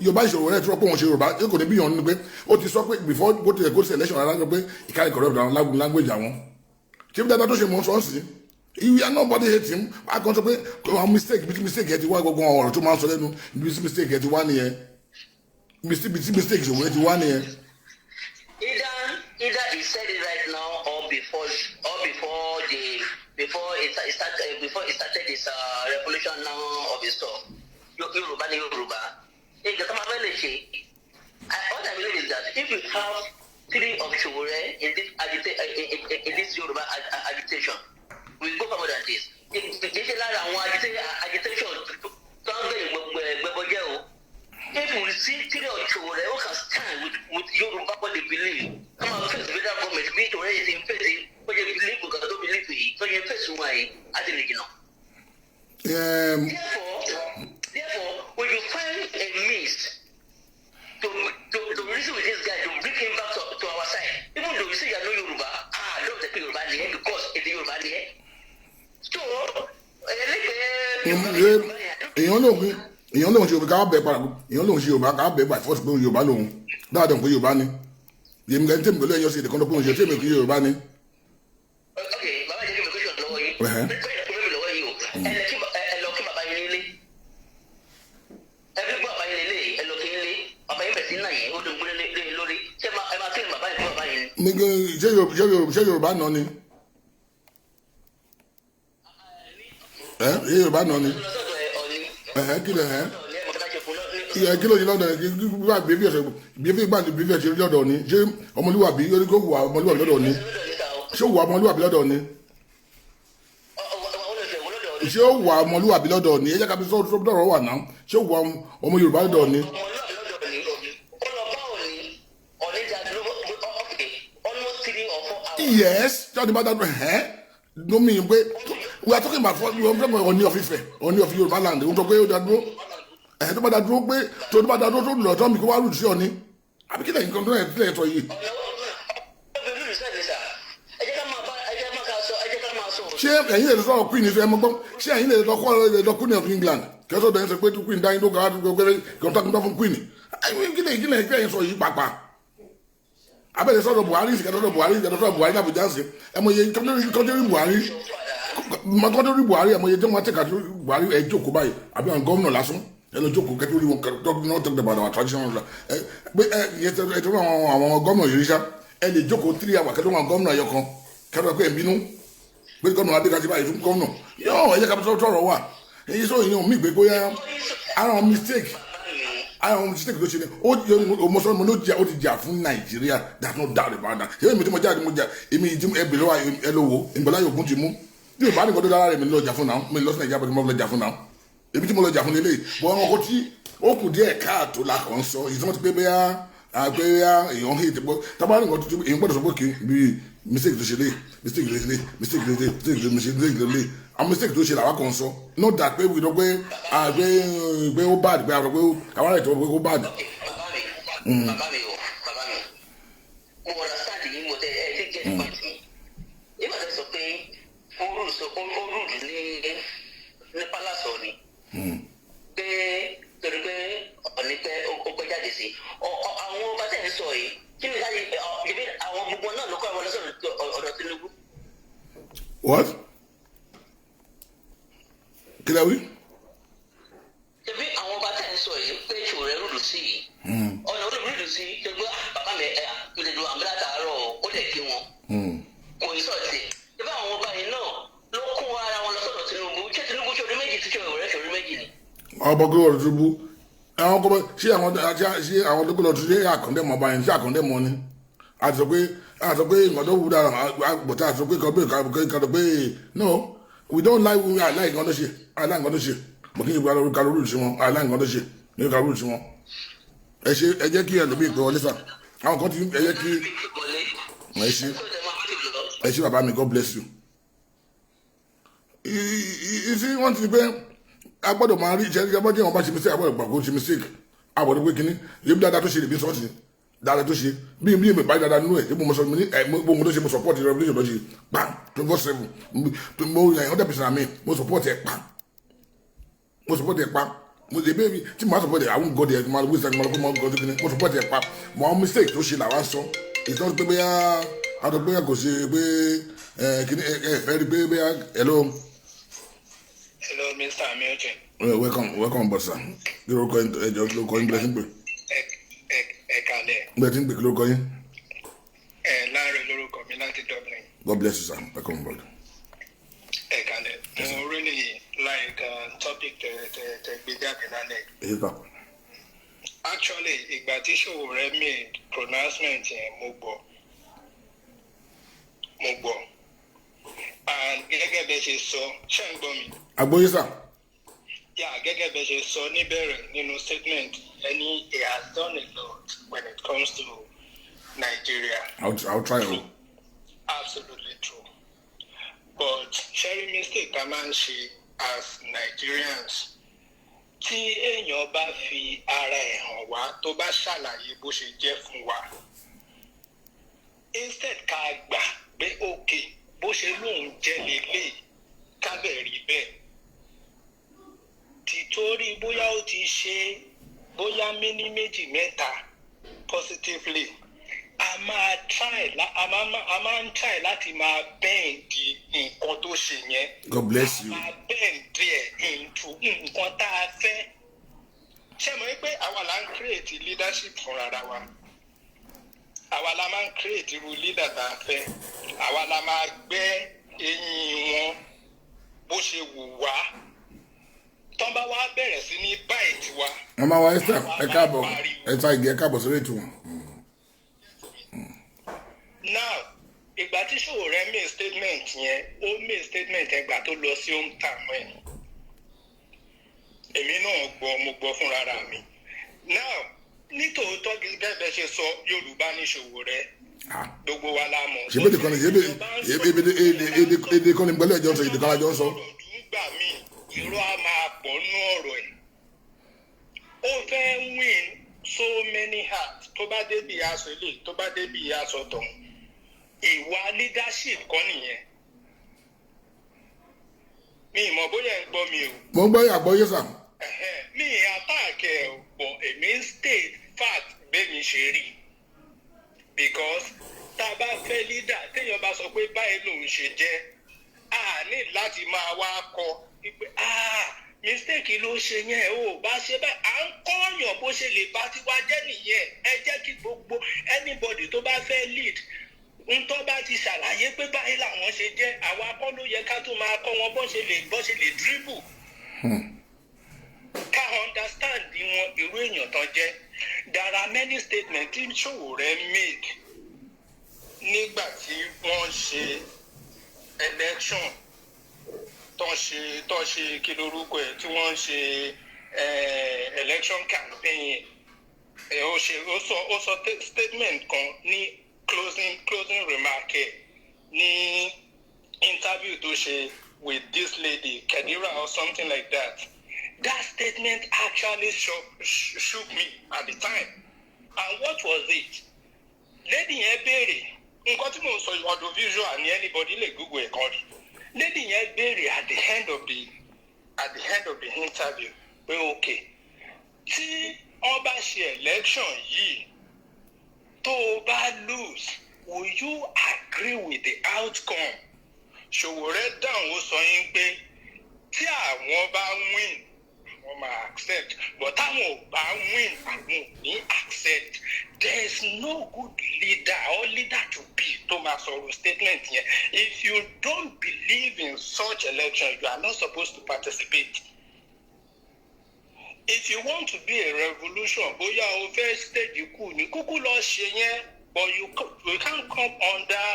Yorùbá Ṣòwòrẹ́ tí wọ́n pọ̀ wọn ṣe Yorùbá ṣé kò ní bí yàn ní pé ó ti sọ pé before go to election rárá pé ìkálẹ̀ corrupt language àwọn ṣé bí dáadáa tó ṣe mọ̀ sọ́ọ̀sì you are nobody hate him I can say our mistake get you go on to man so lenu mistake get you one here mistake you get you one here either he said it right now or before it started this revolution now of his stuff Yoruba what I believe is that if you have 3 of Ṣòwòrẹ́ in this Yoruba agitation we go forward than this. If we see three or Ṣòwòrẹ́ who can stand with Yoruba what they believe, come and face federal government, be it already in face what they believe because they don't believe it. So you face why I think you know. Therefore, when you find a means to reason with this guy to bring him back to our side, even though you say you are no Yoruba, I love the Yoruba here because it's Yoruba here. èèyàn lòun ṣe Yorùbá ká bẹ padà èèyàn lòun ṣe Yorùbá ká bẹ by force pé Yorùbá lòun dáadáa pé Yorùbá ni yèmí gẹ́gẹ́ tèmi pẹ̀lú ẹ̀yọ́ sí ìdíkan tó pé òun ṣe tèmi kí Yorùbá ni. ok bàbá jẹ́ kí mi kúṣọ̀ lọ́wọ́ yìí bẹ́ẹ̀ ni lọ́wọ́ yìí o ẹ lọ kí bàbá yín nílé ẹ fi gbọ́ bàbá yín nílé ẹ lọ kí nílé bàbá yín bẹ̀ sí náà yẹn ó dùn gbé lórí ṣé ẹ máa kí bàbá yín ṣé Yorùbá náà ni Yorùbá náà ni kí lè kí ló yẹ lọ́dọ̀ bíbí ẹ̀ṣẹ̀ lọ́dọ̀ ni ṣé ọmọlúwàbí kó wà ọmọlúwàbí lọ́dọ̀ ni ṣé ó wà ọmọlúwàbí lọ́dọ̀ ni ṣé ó wà ọmọlúwàbí lọ́dọ̀ ni ẹ jẹ́ ká fi sọ́dọ̀ wà náà ṣé ó wà ọmọ Yorùbá lọ́dọ̀ ni. Yes, Johnny Badado, no mean we are talking about Oni of Ife, Oni of Yoruba land. We talk about that. To Badado, to Badado, to Lord, because I would see Oni. I'm killing control for you. Shame, and here is all Queen is Emma. Shame, the Queen of England. Because there's a great Queen dying to go out and go talking from Queen. I will get a for you, Papa. Abẹ́rẹ́ sọ̀rọ̀ Buhari ìsìkàtọ̀rọ̀ Buhari náà bùjá sí ẹmọye kọ́ńtẹ́rì Buhari ẹmọye tí wọ́n tẹ̀ka Buhari ẹ jókòó báyìí àbí àwọn gómìnà lásán ẹ lọ jókòó kẹ́tọ́ rí wọn náà tẹ̀lé bàdàn àwọn traditional ẹ pé ẹ tó àwọn gómìnà yìí ṣá ẹ lè jókòó 3 hours kẹ́tọ́ àwọn gómìnà yọkan kẹ́tọ́ pé ẹ bínú pé gómìnà adékàtì báyìí fún gómìnà yóò ẹ jẹ́ ká tọ̀rọ̀ wà èyí sọ ìyẹn mi gbé bóyá ara mistake ló ṣe ni ọmọsọ́nù ló jẹ́ ó ti jà fún Nàìjíríà that's no doubt about that ṣé èmi tí mo jáde mo jà èmi ìdí ẹbí lọ́wọ́ ẹ lọ́wọ́ ìbọ̀lá yòókùn ti mú bí o bá ní kọ́tọ́ dára rẹ̀ mi lọ jà fún náà mi lọ sí Nàìjíríà bọ́dọ̀ mo lọ jà fún náà èmi tí mo lọ jà fún lélẹ̀ bọ́ ọmọ kò tí ó kù díẹ̀ káàtó la kàn sọ ìsọmọ ti pé bẹ́ẹ̀ èèyàn hate bọ́ tábàárì nǹkan tuntun èèyàn gbọ́dọ̀ sọ pé kì í bí mistake tó ṣe lé mistake lé àwọn mistake tó ṣe làwọn kan sọ no that pé wí lọ pé pé ó bad pé àwọn pé àwọn àrẹ tó pé ó bad. bàbá mi mo understand yìí mo tẹ ẹ ti get point mi nígbà tó sọ pé ó rúdù ní palace ni pé torí pé ọ̀ní pé ó pẹ́ jáde sí àwọn ọba tẹ̀ ń sọ yìí kí ni láti àwọn gbogbo náà ló kọ́ àwọn ọlọ́sọ̀rọ̀ ọ̀dọ̀ Tinubu. What? Kí lẹ wí? Ṣebí àwọn ọba tẹ̀ ń sọ yìí pé ìṣòro rẹ̀ rúdù sí i. Ọ̀nà ó lè rúdù sí i ṣe pé bàbá mi lè lo àmì látàárọ̀ ó lè kí wọn. Kò ní sọ̀rọ̀ sí i. Ṣebí àwọn ọba yìí náà ló kún ara wọn lọ sọ̀rọ̀ Tinubu. Ṣé Tinubu ṣòro méjì tí ṣòro rẹ̀ ṣòro méjì ni? Ọba kúrò ọ̀rọ̀ Tinubu. Àwọn kọ́ ṣé àwọn tó gbọ́dọ̀ tún ṣe àkàndẹ́mọ̀ ọba yẹn ṣé àkàndẹ́mọ̀ ni? A sọ pé ìmọ̀ tó wù dára àgbọ̀tá a sọ pé kọ́ pé no we don't like nǹkan tó ṣe nǹkan tó ṣe mo kí n gba karolu sí wọn nǹkan tó ṣe ní karolu sí wọn ẹ jẹ́ kí ẹlòmí ìpè wọlé sà àwọn kan ti ẹ jẹ́ kí ẹ ṣe bàbá mi God bless you. ìsí wọ́n ti pé a gbọ́dọ̀ máa rí ìṣẹ́ ìjọba jẹ́ wọn bá ṣe mistake a gbọ́dọ̀ gbà kó ṣe mistake a gbọ́dọ̀ pé kínní yébi dáadáa tó ṣe lè bí sọ́ọ̀tì dáadáa tó ṣe bí èmi bá dáadáa nínú ẹ̀ mo sọ mi ní mo tó ṣe mo support revolution tó ṣe pam 24/7 mo yàn 100% àmì mo support ẹ̀ pam mo support ẹ̀ pam mo ṣe bẹ́ẹ̀ tí mo support ẹ̀ àwọn gọ́dẹ̀ ẹ̀ mo wí sẹ́ni mo lọ pé mo gọ́dẹ̀ kìíní mo support ẹ̀ pam mo àwọn mistake tó ṣe làwọn sọ ìtọ́ pé bẹ́ẹ̀ àtọ́ pé kò ṣe pé kìíní ẹ̀ rí pé bẹ́ẹ̀ hello. Hello, Mr. Hamilton. Welcome, boss. Lórúkọ ẹjọ́ lórúkọ yín bẹ̀rẹ̀ sí ń pè. Ẹ kálẹ̀. Bẹ̀rẹ̀ sí ń pè kí lórúkọ yín. Láàrin lórúkọ mi láti Dublin. God bless you, sir. Welcome, brother. Ẹ kálẹ̀. Mo really like topic tẹ gbé jáde lálẹ́. Èyí kà. Actually, ìgbà tí Sowore made pronouncement yẹn mo gbọ́. And gẹ́gẹ́ bẹ́ẹ̀ ṣe sọ, ṣé ń gbọ́ mi? Agbóyè sà. Yeah, gẹ́gẹ́ bẹ́ẹ̀ ṣe sọ níbẹ̀rẹ̀ nínú statement ẹni he has done a lot when it comes to Nigeria. I'll try to. Absolutely true. But sharing mistake a máa ń ṣe as Nigerians. Tí èèyàn bá fi ara ẹ̀ hàn wá tó bá ṣàlàyé bó ṣe jẹ́ fún wa. Instead ká gbà pé okay bó ṣe lóun jẹ́ lélẹ̀ kábẹ̀rí bẹ́ẹ̀. Tìtorí bóyá ó ti ṣe bóyá méní méjì mẹ́ta positively a máa ń try láti máa bend nǹkan tó ṣe yẹn. God bless you. A máa bend ẹ̀ into nǹkan tá a fẹ́. Ṣé mo rí pé àwa là ń create leadership fúnra wa? àwa la máa ń create irú leader tá a fẹ́ àwa la máa gbẹ́ eyín wọn bó ṣe wù wá tán bá wá bẹ̀rẹ̀ sí ní báyìí tiwa. ẹ máa wá Esther ẹ káàbọ̀ ẹ̀ta ìgẹ̀ ẹ káàbọ̀ sórí ètò wọn. now ìgbà tí Sowore make statement yẹn ó make statement yẹn gbà tó lọ sí hometown ẹ̀ èmi náà mo gbọ́ fúnra mi now nítòótọ́ gẹ́gẹ́ bẹ́ẹ̀ ṣe sọ Yorùbá ní Sowore gbogbo wa la mọ̀. ṣé bẹ́ẹ̀ kọ́ni èdè kọ́ni pẹ̀lú ẹ̀jọ́ sọ èdè kọ́ni ẹ̀jọ́ sọ. gbà mí irọ́ a máa pọ̀ nú ọ̀rọ̀ ẹ̀ ó fẹ́ win so many hearts tó bá débi aṣọ ilé tó bá débi aṣọ tọ̀hún ìwà leadership kọ́ nìyẹn mi ìmọ̀ bóyá ń gbọ́ mi o. mo ń gbọ́ àgbọ̀ yé sà. mi àtàkẹ́ ọ̀pọ̀ èmi ń state fact bẹ́ẹ̀ni ṣe rí because tá a bá fẹ́ leader téèyàn bá sọ pé báyìí lòun ṣe jẹ́ a ní láti máa wá kọ pé mistake ló ṣe yẹn o bá ṣe báyìí à ń kọ́ọ̀yàn bó ṣe lè bá tiwa jẹ́ nìyẹn ẹ jẹ́ kí gbogbo anybody tó bá fẹ́ lead ntọ́ bá ti ṣàlàyé pé báyìí làwọn ṣe jẹ́ àwa kọ́ ló yẹ ká tún máa kọ́ wọn bó ṣe lè dribble ká understand wọn irú èèyàn tán jẹ́. There are many statements tí Sowore make nígbà tí wọ́n ṣe election tó ṣe kí lórúkọ ẹ̀ tí wọ́n ṣe election campaign ó sọ statement kan ní closing remark ẹ̀ ní interview tó ṣe with this lady Kedira or something like that. That statement actually shook me at the time. And what was it? Lady yẹn béèrè nǹkan tí mo sọ audio visual ni anybody lè Google ẹ̀ kan rí. Lady yẹn béèrè at the end of the interview pé okay tí wọ́n bá ṣe election yìí tó o bá lose will you agree with the outcome? Sowore dáhùn ó sọ yín pé tí àwọn bá win wọ́n máa accept but táwọn ò bá win àwọn ò ní accept. There is no good leader or leader to be tó máa sọ̀rọ̀ statement yẹn. If you don't believe in such election you are not supposed to participate. If you want to be a revolution bóyá o fẹ́ stage kù ní kúkú lọ ṣe yẹn but you can't come under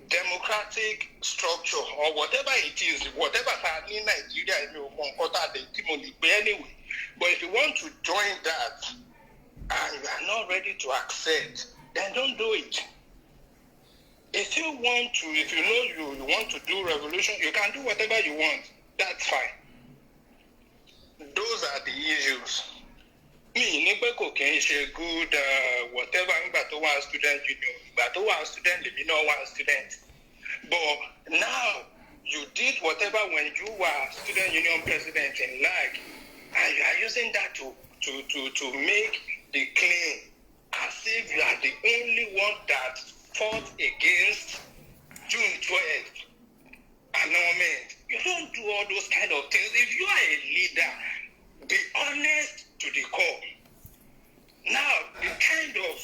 democratic structure or whatever it is whatever ta ní Nàìjíríà èmi ò mọ nǹkan tá a lè tí mo lè gbé anyway but if you want to join that and you are not ready to accept then don't do it. If you know you want to do revolution you can do whatever you want that's fine. Those are the issues. Mi ní pé kò kí n ṣe good whatever nígbà tó wà student union ìgbà tó wà student lèmi náà wà student but now you did whatever when you were student union president in LAG and you are using that to make the claim as if you are the only one that fought against June 12th annulment. You don't do all those kind of things. If you are a leader, be honest to the core. Now, the kind of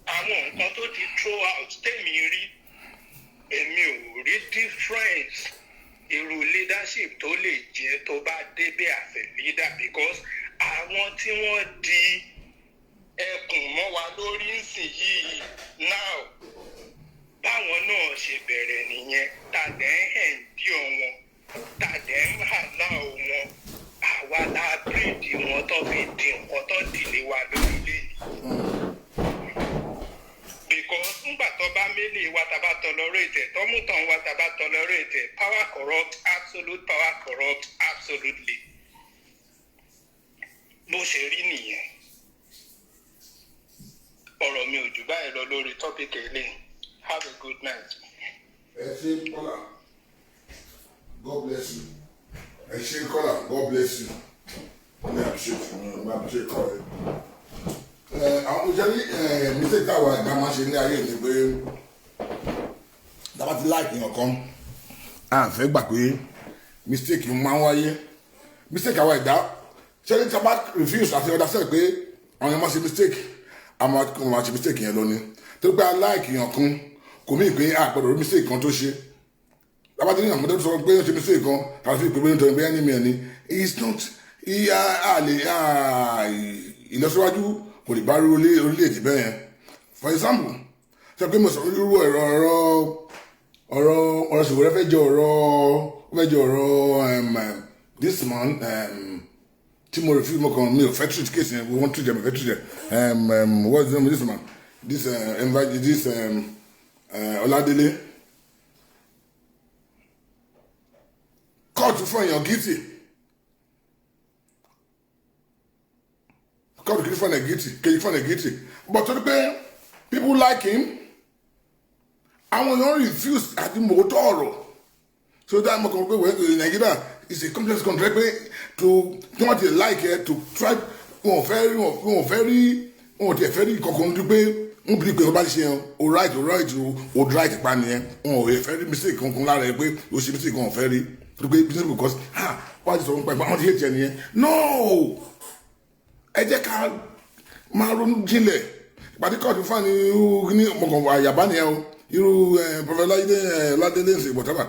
àwọn nǹkan tó ti throw out tèmi rí èmi ò rí difference irú leadership tó lè jẹ́ tó bá débẹ̀ as a leader because àwọn tí wọ́n di ẹkùn mọ́ wa lórí nísìnyìí now báwọn náà ṣe bẹ̀rẹ̀ nìyẹn tàdé ń endure wọn tàdé ń allow wọn àwa la bíríìdì wọn tó fi di nǹkan tó dìlé wa lórílẹ̀ because ńgbà tó bá mélé wa tá bá tolerate tó mú tàn wa tá bá tolerate power corrupt absolute power corrupt absolutely bó ṣe rí nìyẹn ọ̀rọ̀ mi ò jù báyìí lọ lórí tọ́pìkì eléyìí. Have a good night. Eshe Kola, God bless you. Eshe Kola, God bless you. I appreciate you. I appreciate you. Àwọn òṣèré mistake táwa ẹ̀dá máa ṣe ní ayé ni pé dábàá ti láìkì ọ̀kan à ń fẹ́ gbà pé mistake máa ń wáyé. Mistake àwọn ẹ̀dá ṣé ní tábà refuse àti understand pé àwọn èèyàn máa ṣe mistake a máa ṣe mistake yẹn lọ ni tó pé aláìkì yàn kan kò mí pé àpẹẹrẹ orí mistake kan tó ṣe lábàtí ní àmọ́tẹ́ sọ pé ó ṣe mistake kan tàbí pé bí nítorí bóyá ní mi ẹ̀ ni it's not ìlọsíwájú kò lè bá rí orílẹ̀-èdè bẹ́ẹ̀ yẹn for example ṣe pé mo sọ irú ọ̀rọ̀ Sowore fẹ́ jẹ́ ọ̀rọ̀ this man tí mo refuse mo kàn mi ò fẹ́ treat case yẹn we wan treat them fẹ́ treat them what's the name of this man this Ọládélé court fún èèyàn guilty court kìí fún èèyàn guilty kìí fún èèyàn guilty but tó ní pé people like him àwọn èèyàn refuse àti mòótọ́ ọ̀rọ̀ so that mo kàn pé wẹ́ẹ́ Nàìjíríà is a complex country pé to want to like it to try wọn ò fẹ́ rí kankan ní pé wọn bí pé wọn bá ṣe yẹn o right pa nìyẹn wọn ò fẹ́ rí mistake kankan lára ẹ pé o ṣe mistake wọn ò fẹ́ rí tó pé business because wọ́n ti sọ wọn pa ìgbà wọn ti hate ẹ nìyẹn no ẹ jẹ́ ká máa ronú jinlẹ̀ ìpàdé kọ́ọ̀tù fún ní ọmọkàn àyàbá nìyẹn o irú Prophet Ládélé ń ṣe whatever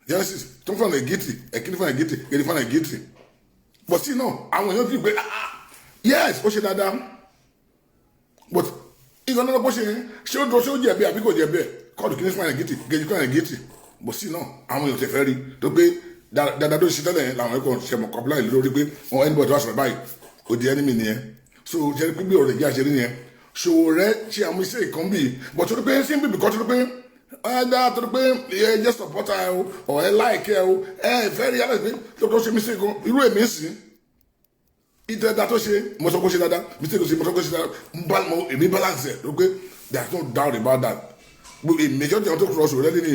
Genesis tó ń fún ẹ̀ gítì ẹ̀kíní fún ẹ̀ gítì èdè fún ẹ̀ gítì but sí náà àwọn èèyàn fi pé yes ó ṣe dáadáa but ìgbà náà bó ṣe ṣé ó jẹ̀bi àbí kò jẹ̀bi ẹ̀ kọ́ọ̀dù kìíní fún ẹ̀ gítì kejì fún ẹ̀ gítì but sí náà àwọn èèyàn ti fẹ́ rí tó pé dáadáa tó ṣe tẹ́lẹ̀ làwọn ẹ̀kọ́ ṣe mọ̀ kọ́pílà ìlú lórí pé wọn anybody wá sọ̀rọ̀ báyìí ó di enemy nìyẹn so jẹ́ pé bí ọ̀rọ̀ ìjà ṣe rí nìyẹn Sowore ṣe àwọn iṣẹ́ ìkan bíi but tó pé simply because tó pé ẹ̀dá tó pé ẹ jẹ́ supporter ẹ o ọ̀ ẹ like ẹ o ẹ fẹ́ rí alẹ́ pé tó ṣe mistake kan irú èmi ń sìn ìtẹ̀dá tó ṣe mo sọ kó ṣe dáadáa mistake tó ṣe mo sọ kó ṣe dáadáa èmi balance ẹ̀ tó pé there is no doubt about that major tí wọ́n tó kúrọ̀ Sowore lẹ́ni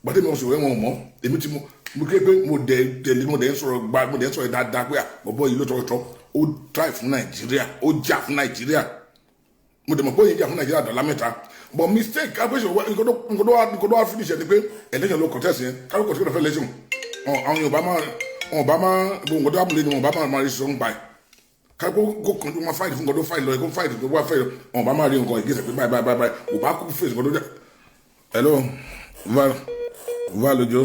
gbàdé mi ò Sowore wọn ò mọ́ èmi ti mo ké pé mo dẹ̀ ń sọ̀rọ̀ dáadáa pé bọ̀bọ̀ yìí ló tọ́ ó try fún Nàìjíríà ó jà fún Nàìjíríà mo dẹ̀ mọ̀ pé ó yẹ jà fún Nàìjíríà dọ̀là mẹ́ta but mistake kábíyèsí nǹkan tó wá finish ẹ ni pé election ló contest yẹn kábíyèsí kò sí kò fẹ́ election àwọn Yorùbá máa gbogbo nǹkan tó wà múlẹ̀ ni wọn bá máa rí sọ ń pa ẹ̀ kábíyèsí kò kàn tó máa fight fún nǹkan tó fight lọ ẹ̀ kó fight tó wá fight wọn bá máa rí nǹkan ìgbésẹ̀ pé báyìí kò bá kú face nǹkan tó jẹ́ hello Val Ojo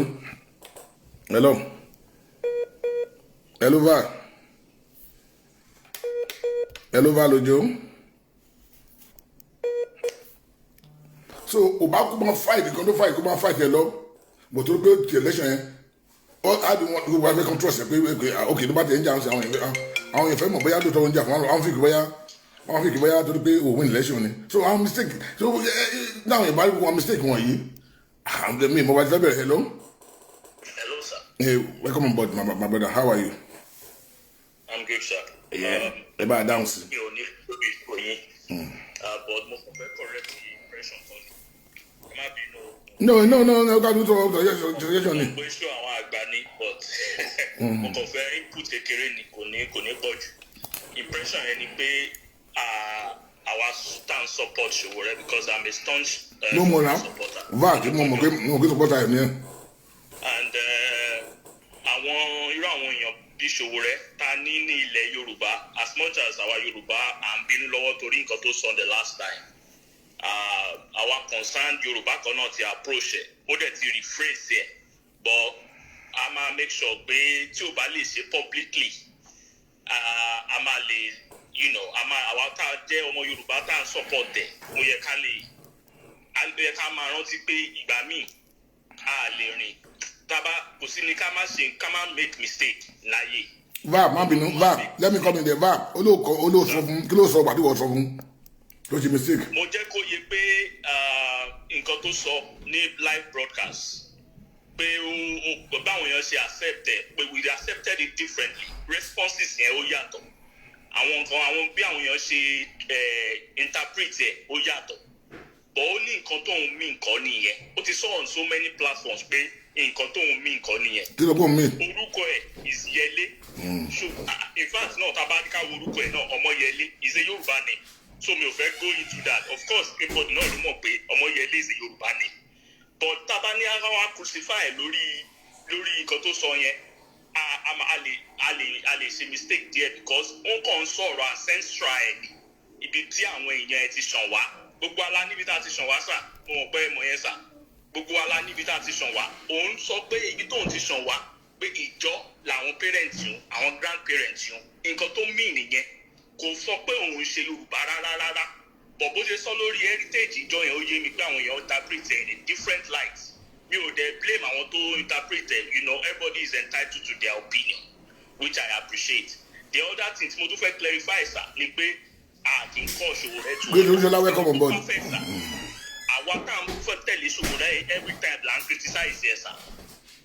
hello Val Ojo. So ọba kó máa fight kan tó fight kó máa fight ẹ lọ bó tó pé ti election yẹn á bí wọn kó wá fẹ́ kan trust ẹ pé ok tó bá tẹ̀ ń jà àwọn èèyàn fẹ́ mọ̀ bóyá lóòótọ́ wọn jà fún àwọn fìkì bóyá tó pé o win election ni so àwọn mistake so náà yẹn bá rí wọn mistake wọn yìí mi mo bá ti fẹ́ bẹ̀rẹ̀ hello. Hello sir. Hey, welcome on board my brother, how are you? I'm good sir. Ẹ bá a dáhùn sí. Mi ò ní lórí ìfòyín but mo kàn fẹ́ correct the impression kan No, ká tó suggestion ni. Mo ṣe àwọn àgbà ni but mo kàn fẹ́ input kékeré ni kò ní pọ̀ jù. Impression yẹn ni pé àwa stand support Sowore because I'm a staunch supporter. VAT mo mọ̀ pé supporter ẹ̀ ni ẹ̀. And àwọn irú àwọn èèyàn bí Sowore ta ní ilẹ̀ Yorùbá as much as àwa Yorùbá à ń bínú lọ́wọ́ torí nǹkan tó sọ the last time. Our concerned Yorùbá kan náà ti approach ẹ ó dẹ̀ ti rephrase ẹ but a máa make sure pé tí o bá lè ṣe publicly a máa lè àwa tá a jẹ́ ọmọ Yorùbá tá a support ẹ ó yẹ ká máa rántí pé ìgbà míì a lè rìn tábà kò sí ní ká má make mistake láyé. Vap má bínú Vap let me come in there Vap olóòsọ fún kí ló sọ pàdé wọ́n sọ fún ló ṣe mistake. Mo jẹ́ kó yé pé nǹkan tó sọ ní live broadcast pé báwọn èèyàn ṣe accept ẹ̀ pé we accepted it differently responses yẹn ó yàtọ̀ àwọn bí àwọn èèyàn ṣe interpret ẹ̀ ó yàtọ̀ but ó ní nǹkan tó ń mí nǹkan nìyẹn ó ti sọ on so many platforms pé nǹkan tó ń mí nǹkan nìyẹn. kí ló kún mi. orúkọ ẹ̀ is Yẹlé in fact náà tá a bá ká wo orúkọ ẹ̀ náà Ọmọyẹlé is a Yorùbá name. So mi ò fẹ́ go into that of course everybody náà ló mọ̀ pé Ọmọyẹlé is a Yorùbá ni but tábà ní ara wa crucify lórí nǹkan tó sọ yẹn a lè ṣe mistake díẹ̀ because ó kàn ń sọ̀rọ̀ ancestral ẹ̀ ni ibi tí àwọn èèyàn ẹ ti ṣàn wá gbogbo ala níbi tá a ti ṣàn wá sà mo mọ̀ pé mọ̀ yẹn sà gbogbo ala níbi tá a ti ṣàn wá òun sọ pé ibi tóun ti ṣàn wá pé ìjọ làwọn parents yun àwọn grandparents yun nǹkan tó mean nìyẹn kò sọ pé òun ṣe Yorùbá rárá bọ̀ bó ṣe sọ lórí heritage ìjọ yẹn ó yé mi pé àwọn èèyàn interpret it in a different light mi ò dẹ̀ blame àwọn tó interpret it everybody is entitled to their opinion which I appreciate the other thing tí mo tún fẹ́ clarify sir ni pé kì í kọ́ Sowore tún. Great Olúṣọlá, welcome on board. àwa tá à ń fẹ́ tẹ̀lé Sowore every time la ń criticize ẹ̀ sir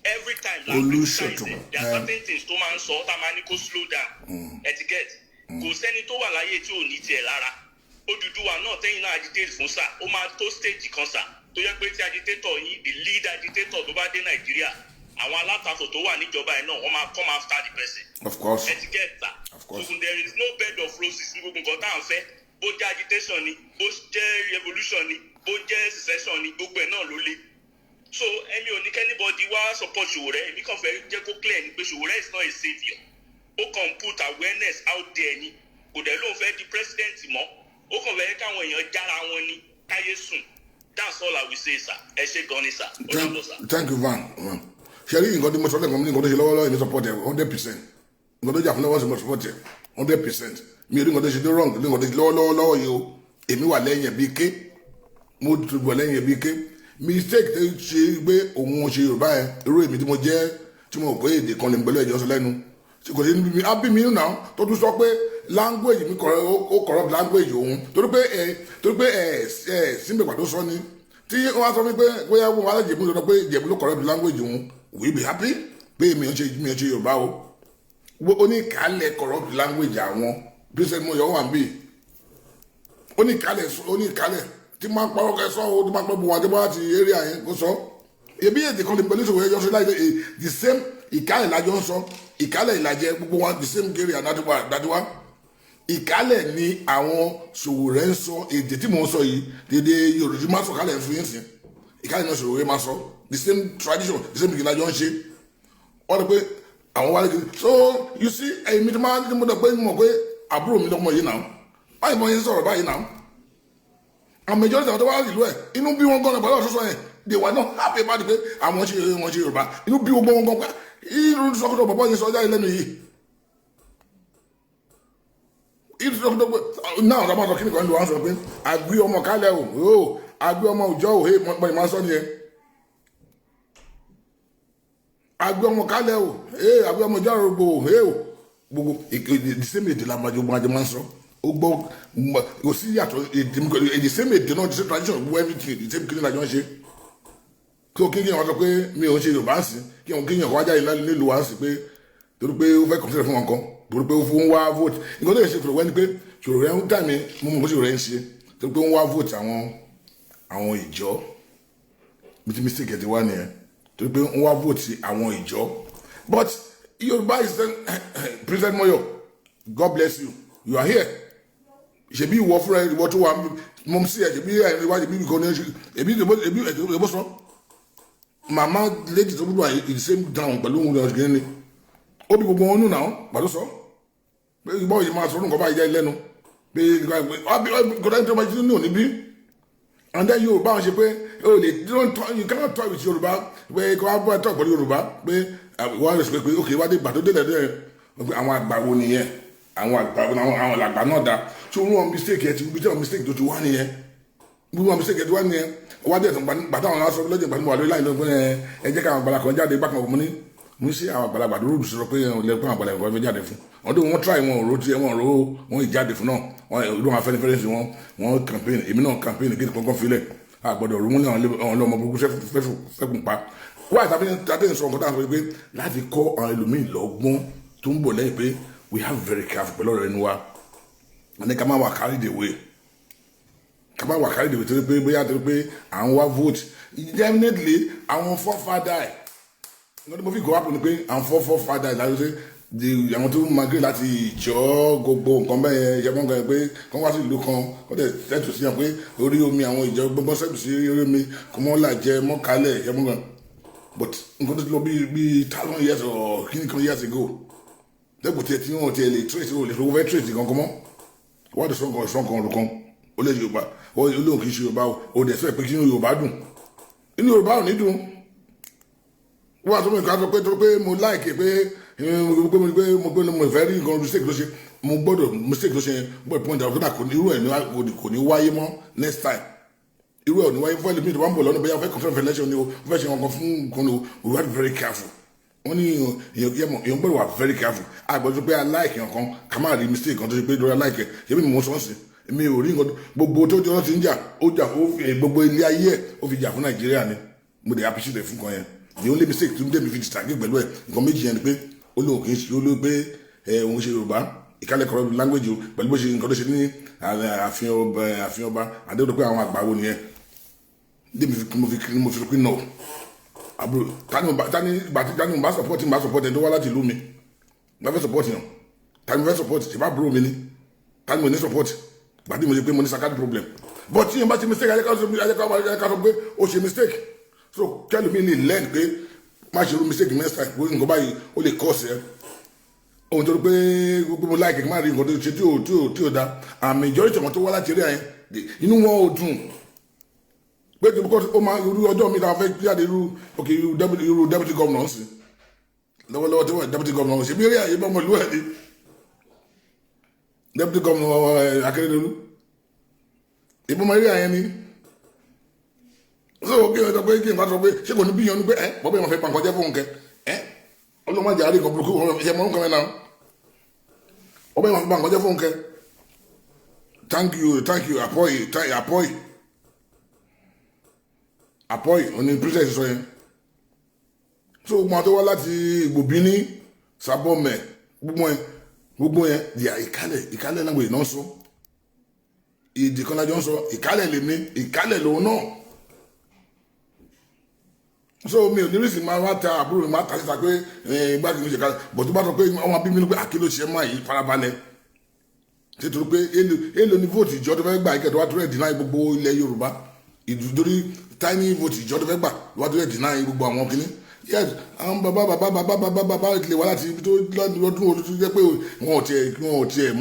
every time la ń Olúṣọ̀tún. criticize ẹ̀ there are certain things tó máa ń sọ tá a máa ní kó slow down etiquette kò sẹ́ni tó wà láyé tí ò ní tiẹ̀ lára Odùduwà náà tẹ́yìn náà agitate fún sà ó máa tó stage kan sà tó yẹ pé tí agitator yín the lead agitator tó bá dé Nàìjíríà àwọn alátakò tó wà níjọba yìí náà wọ́n máa come after the person. Of course. Etiquette sà. Of course. So there is no bed of roses ní gbogbo nǹkan tá à ń fẹ́ bó jẹ́ agitation ni bó jẹ́ revolution ni bó jẹ́ secession ni gbogbo ẹ̀ náà ló lé. So èmi ò ní kẹ́nìbọ̀dì wá support Sowore èmi kàn fẹ́ jẹ́ kó clear ni pé Sowore is not a saviour ó kàn put awareness out there ni kò dẹ̀ lóun fẹ́ di president mọ́ ó kàn fẹ́ káwọn èèyàn jára wọn ní káyé sùn that's all I will say sir ẹ ṣé gan ni sir ó dàbọ̀ sir. Thank you Van. Ṣé rí nǹkan tí mo sọ lẹ́kọ̀ọ́ mi nǹkan tó ṣe lọ́wọ́lọ́wọ́ ní support ẹ̀ 100% nǹkan tó jà fún lọ́wọ́ sí mo support ẹ̀ 100% mi ò rí nǹkan tó ṣe dé wrong ní nǹkan tó ṣe lọ́wọ́lọ́wọ́ yìí o èmi wà lẹ́yìn ẹ̀ bí ké mo wà lẹ́yìn ẹ̀ bí ké mistake tó ṣe gbé òun ṣe Yorùbá ẹ̀ irú èmi tí mo jẹ́ tí mo pé èdè kan lè pẹ̀lú ẹ̀jẹ̀ ọ̀sán lẹ́nu kò sí níbi ábí mi náà tó tún sọ pé language mi ó corrupt language òun torí pé símbẹ̀ pàtó sọ ni tí wọ́n á sọ mi pé bóyá wọ́n á jẹ̀bú lọ́dọ̀ pé jẹ̀bú ló corrupt language òun we be happy pé mi ò ṣe Yorùbá o oníkàálẹ̀ corrupt language àwọn President Moyo wà ń bì oníkàálẹ̀ tí máa ń parọ́ kẹ́ sọ o tí máa ń pẹ́ bu wọn àjẹbọ́ láti area yẹn kó sọ ebi èdè kan lè pẹ̀lú Sowore ẹjọ́ sọ láì the same ìkàálẹ̀ lájọ ń sọ ìkàálẹ̀ ìlàjẹ gbogbo wọn the same area dájúwá ìkàálẹ̀ ni àwọn Sowore ń sọ èdè tí mò ń sọ yìí dédé Yorùbá máa sọ kálẹ̀ fún yín sí ìkàálẹ̀ náà Sowore máa sọ the same tradition the same ìkìlá jọ ń ṣe wọ́n rí pé àwọn wálé kiri so you see ẹ̀yin mi ti máa ń mọ̀ pé àbúrò mi lọ́mọ yìí náà báyìí mo yẹn sọ̀rọ̀ báyìí náà àwọn majority àwọn tó wá ìlú ẹ̀ inú bí wọ́n gan-an pẹ̀lú ọ̀ṣọ́ṣọ́ yẹn they were not happy about it pé àwọn ṣe Yorùbá inú bí wọ́n gan-an pé irú sọ́kòtò bàbá yẹn sọ ọjà ìlẹ́nu yìí irú sọ́kòtò pé náà ọ̀dọ́ máa sọ kí nìkan ló wá sọ pé àgbé ọmọ kálẹ̀ o àgbé ọmọ òjọ́ ò pọ̀ ní máa sọ nìyẹn àgbé ọmọ kálẹ̀ o àgbé ọmọ òjọ́ àrògbò gbogbo the same èdè la máa máa ń sọ ó gbọ́ kò sí yàtọ̀ èdè same èdè náà the same tradition gbogbo everything the same kìnìún àjọ ń ṣe kí o kíyàn wá sọ pé mi ò ń ṣe Yorùbá sí kí o kíyàn wá jáde nílùú wá sí pé torí pé ó fẹ́ kọ̀m̀pútà fún wọn kan torí pé ó fún wá vote nǹkan tó yẹ ṣe fòrò wẹ́ni pé Sowore ń tà mí mo mọ̀ bó Sowore ń ṣe torí pé ó ń wá vote àwọn ìjọ bí ti mistake ẹ̀ ti wá nìyẹn torí pé ó ń wá vote àwọn ìjọ but Yorùbá is President Moyo God bless you you are here ṣebí ìwọ fúnra ìwọ tó wà mọ̀ sí ẹ̀ ṣebí ìwádìí bí nǹkan ní ẹbí ìbò sọ màmá lady tó gbúdọ̀ in the same town pẹ̀lú òun lọ́sọ̀ kìíní ó bí gbogbo wọn nù náà pàtó sọ pé ìbọn yìí máa sọ nǹkan báyìí jẹ́ lẹ́nu pé kọ́tà ní tó máa jí ní òní bí and then Yorùbá wọn ṣe pé you cannot talk with Yorùbá pé kí wọ́n bá talk pẹ̀lú Yorùbá pé wọ́n rẹ̀ sọ pé ok wá dé gbà tó dé lẹ́dẹ̀ àwọn àgbà wo nìyẹn àwọn àgbà náà dá tí wọ́n mistake ẹ̀ ti bí wọ́n mistake tó ti wá nìyẹn bí wọ́n mistake ẹ̀ ti wá nìyẹn wọ́n dẹ̀ tún gbàtà àwọn aṣọ lọ́jọ́ ìgbà tí mo wà lórí láì lọ́gbọ́n ẹ jẹ́ káwọn àgbàlagbà kan jáde bákan ọmọ ní mo sí àwọn àgbàlagbà tó rúdù sọ pé lẹ́kọ́ àwọn àgbàlagbà kan jáde fún wọn tó wọ́n try wọn ò ró tiẹ̀ wọn ò ró wọn ìjáde fún náà wọn ìlú wọn afẹ́nifẹ́re sí wọn campaign èmi náà campaign kí kankan filẹ̀ àgbọ̀dọ̀ rú wọn ní àwọn ọmọ burúkú fẹ́kùn pa wọ́n àtàtẹ́ sọ nǹkan táwọn sọ pé láti kọ́ àwọn ẹlòmíì lọ́gbọ́n tó ń bọ̀ lẹ́yìn pé we have very careful pẹ̀lú ọ̀rọ̀ ẹnu wa ẹni ká má wà carried away kaba wà kárí dèbè torí pé bóyá torí pé à ń wá vote definitely àwọn forefather ẹ̀ nǹkan tí mo fi gọ́ wápò ni pé àwọn forefather ẹ̀ láti ṣe àwọn tó migrate láti ìjọ gbogbo nǹkan bẹ́ẹ̀ yẹn ìjọba kan pé kán wá sí ìlú kan wọ́n tẹ̀ sẹ́tù sí yàn pé orí omi àwọn ìjọ gbogbo sẹ́tù sí orí omi kò mọ́ là jẹ mọ́ kálẹ̀ ìjọba kan but nǹkan tó ti lọ bí 1,000 years or kíni kan years ago dẹ́gbò tiẹ̀ tí wọ́n tiẹ̀ lè trace ó lè fowó fẹ́ trace kankan mọ́ wọ́n ti sọ́nkàn ọ̀rùn kan ó lè Yorùbá olóhùn kì í ṣe Yorùbá o dẹ̀ fẹ́ pé kí inú Yorùbá dùn inú Yorùbá ò ní dùn wọ́n àtúntò nǹkan sọ pé tó pé mo láìkè pé mo fẹ́ rí nǹkan mistake ló ṣe mo gbọ́dọ̀ mistake ló ṣe gbọ́dọ̀ point out kó irú ẹ̀ kò ní wáyé mọ́ next time irú ẹ̀ ò ní wáyé fún ẹlòmíì tó bá ń bọ̀ lọ́nà bẹ́ẹ̀ fẹ́ confirm election ni o fẹ́ ṣe nǹkan fún nǹkan o we have to be very careful wọ́n ní èèyàn gbọ́dọ̀ wà very careful àgbọ̀dọ̀ pé aláìkè nǹkan ká má rí mistake kan tó ṣe pé lórí aláìkè ṣé mi mọ̀ sọ́ọ̀sì èmi ò rí nǹkan gbogbo tó jọ ti ń jà ó gbogbo ilé ayé ẹ̀ ó fi jà fún Nàìjíríà ni mo dẹ̀ appreciate fún kan yẹn the only mistake tó ń dẹ́mi fi distragé pẹ̀lú ẹ̀ nǹkan méjì yẹn ni pé ó lóun kì í ṣe ó ló pé òun ṣe Yorùbá ìkálẹ̀ kọ̀rọ̀ language o pẹ̀lú bó ṣe nǹkan tó ṣe ní ààfin ọba àdéhùn pé àwọn àgbà wo nìyẹn mo fi pín náà àbúrò tani mo bá support ẹ̀ tó wá láti ìlú mi mo fẹ́ support yàn tani mo fẹ́ support ṣe bá bro mi ni tani mo ní support gbàdí mo ṣe pé mo ní sakadi problem but tí yẹn bá ṣe mistake ayẹ́ká sọ pé ó ṣe mistake so kẹ́lù mi lè learn pé má ṣe irú mistake next time pé nǹkan báyìí ó lè cause ẹ ohun tó rí pé gbogbo mo láìkè má rí nǹkan tó ṣe tí ò da àmì majority ọmọ tó wá láti rí àyẹn inú wọn ò dùn pé tí ó máa irú ọjọ́ mi náà fẹ́ jáde irú deputy governor sí lọ́wọ́lọ́wọ́ tí wọ́n deputy governor ṣe bí eré àyè bá ọmọ ìlú ẹ̀ ní deputy governor Akérédolú ìbọn eré àyẹn ni so kí n sọ pé ṣé kò ní bíyànjú pé bọ́bá yẹn máa fẹ́ pa nǹkan jẹ́ fún nǹkan ọlọ́mọdé àárín kan burúkú ṣe mọ́ nǹkan mẹ́ta bọ́bá yẹn máa fẹ́ pa nǹkan jẹ́ fún nǹkan thank you apoi òní princess sọ yẹn so gbọ́n tó wá láti Ìgbòbíní Sábọ̀mẹ̀ gbogbo yẹn di ìkálẹ̀ language náà sọ ìdí kan lájọ ń sọ ìkálẹ̀ lèmi ìkálẹ̀ lòun náà so mi ò ní rí sí máa wá ta àbúrò mi máa ta síta pé igbákejì mi ṣe ká bọ̀ tó bá sọ pé ọmọ bíbí ní pé àkílò ṣe máa yí farabalẹ̀ nítorí pé èlò ní vote ìjọ tó fẹ́ gbà ìkẹ́tọ̀ wá tó rẹ̀ dínà gbogbo ilẹ̀ Yorùbá ìdúdórí tiny vote ìjọ tó fẹ́ gbà wá tó rẹ̀ dínà gbogbo àwọn kìíní yes àwọn bàbá ìtìlẹ̀ wá láti ibi tó lọ́dún olú tó jẹ́ pé wọn ò tiẹ̀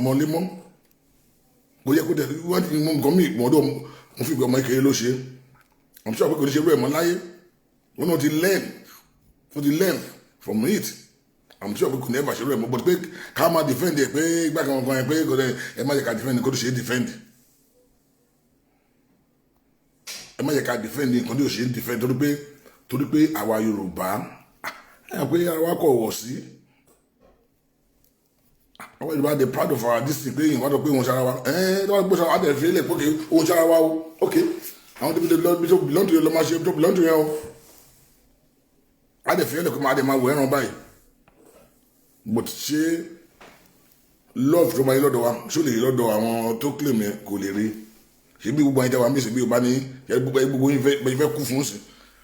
mọ̀ lé mọ́ kò yẹ kó tẹ̀ wọ́n ti mú nǹkan míì mọ́dọ̀ mo fi gbé ọmọ ìkẹyẹ ló ṣe I'm sure pé kò ní ṣe rú ẹ̀ mọ́ láyé wọn náà ti learn from it I'm sure pé kò ní ẹ̀ bá ṣe rú ẹ̀ mọ́ but pé ká máa defend ẹ̀ pé ìgbà kan ẹ̀ pé ẹ má yẹ ká defend kó tó ṣe defend ẹ má yẹ ká defend nǹkan tó ṣe defend torí pé àwa Yorùbá ẹ pé àwa kọ̀ wọ̀ sí àwọn Yorùbá dey proud of our district pé ìwọ́n tó pé òun ṣara wa lọ́wọ́ gbé sọ́wọ́ àtẹ̀ fílẹ̀ pé òun ṣara wa o ok àwọn tó belong to yẹn lọ́ máa ṣe tó belong to yẹn o àtẹ̀ fílẹ̀ kó máa wọ ẹran báyìí but ṣé love tó máa yẹ lọ́dọ̀ wa ṣó lè yẹ lọ́dọ̀ àwọn tó claim yẹn kò lè rí ṣé bí gbogbo àyíká wa mí ṣe bí Yorùbá ní gbogbo yín fẹ́ kú fún sí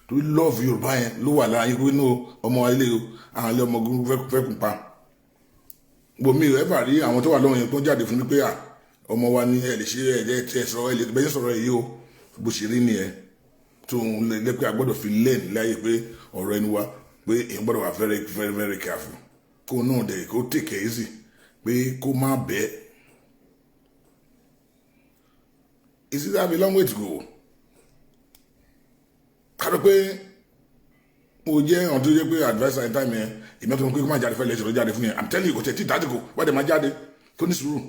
torí love Yorùbá yẹn ló wà lára yín pé ní ọmọ ilé o àwọn ilé ọmọ ogun fẹ́ kú pa gbòmí ẹ bá rí àwọn tó wà lọ́wọ́ yẹn tó jáde fún mi pé ọmọ wa ní ẹ lè ṣe ẹ tí ẹ sọ ẹ lè bẹ́ẹ̀ sọ̀rọ̀ èyí o bó ṣe rí nìyẹn tó ń lé pé a gbọ́dọ̀ fi lẹ́ẹ̀n láyé pé ọ̀rọ̀ ẹni wa pé èèyàn gbọ́dọ̀ wà very very very careful kó náà dẹ̀ kó take it easy pé kó má bẹ́ẹ̀ is it have a long way to go káró pé mo jẹ́ ọ̀n tó jẹ́ pé adviser in time yẹn ìmọ̀ tó ń pé kó má jáde fẹ́ lẹ́sọ̀rọ̀ jáde fún yẹn I'm telling you kò tẹ̀ tí dájú kò wá dẹ̀ má jáde kó ní sùúrù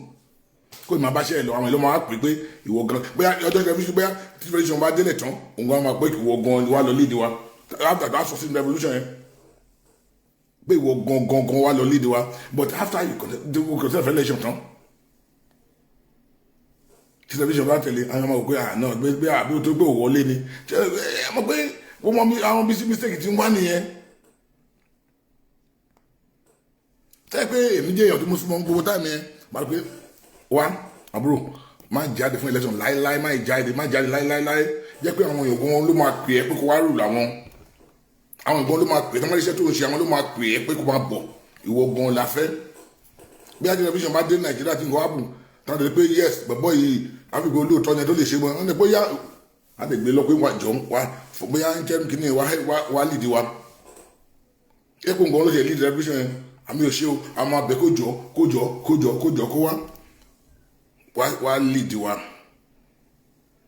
kó ìmọ̀ abáṣẹ́ ẹ̀ lọ àwọn ìlú máa pè pé ìwọ gan bóyá ọjọ́ ìrẹ́fíṣẹ́ bóyá tí revolution bá délẹ̀ tán òun gan máa pé ìwọ gan wá lọ lead wa after that succeed revolution yẹn pé ìwọ gan wá lọ lead wa but after you contest election tán tí revolution bá tẹ̀lé àwọn ọmọ òkú àná gbé àbí tó gbé òwọlé ni ẹ mọ̀ pé àwọn mistake ti ń wá nìyẹn tẹ́ pé èmi jẹ́ èèyàn tó mú súnmọ́ gbogbo táìmù yẹn máa pé wá àbúrò má jáde fún election láéláé má jáde láéláé jẹ́ pé àwọn èèyàn wọn ló máa pè é pé kó wá rù làwọn àwọn ìbọn ló máa pè é tó máa ríṣẹ́ tó ń ṣe àwọn ló máa pè é pé kó máa bọ̀ ìwọ gan la fẹ́ bí ajé television bá dé Nàìjíríà tí nǹkan wá bù táwọn tẹ̀lé pé yes bẹ̀bọ̀ yìí àfikún olóòótọ́ yẹn tó lè ṣe mọ́ ọ́n ní bóyá àdègbè lọ pé wà jọ wá bóyá ń kẹ́rù kìíní wá lìdí wa ẹ̀kọ́ nǹkan ló ṣe lead revolution yẹn àmì òṣèlú àwọn abẹ kó jọ kó wá wá lead wa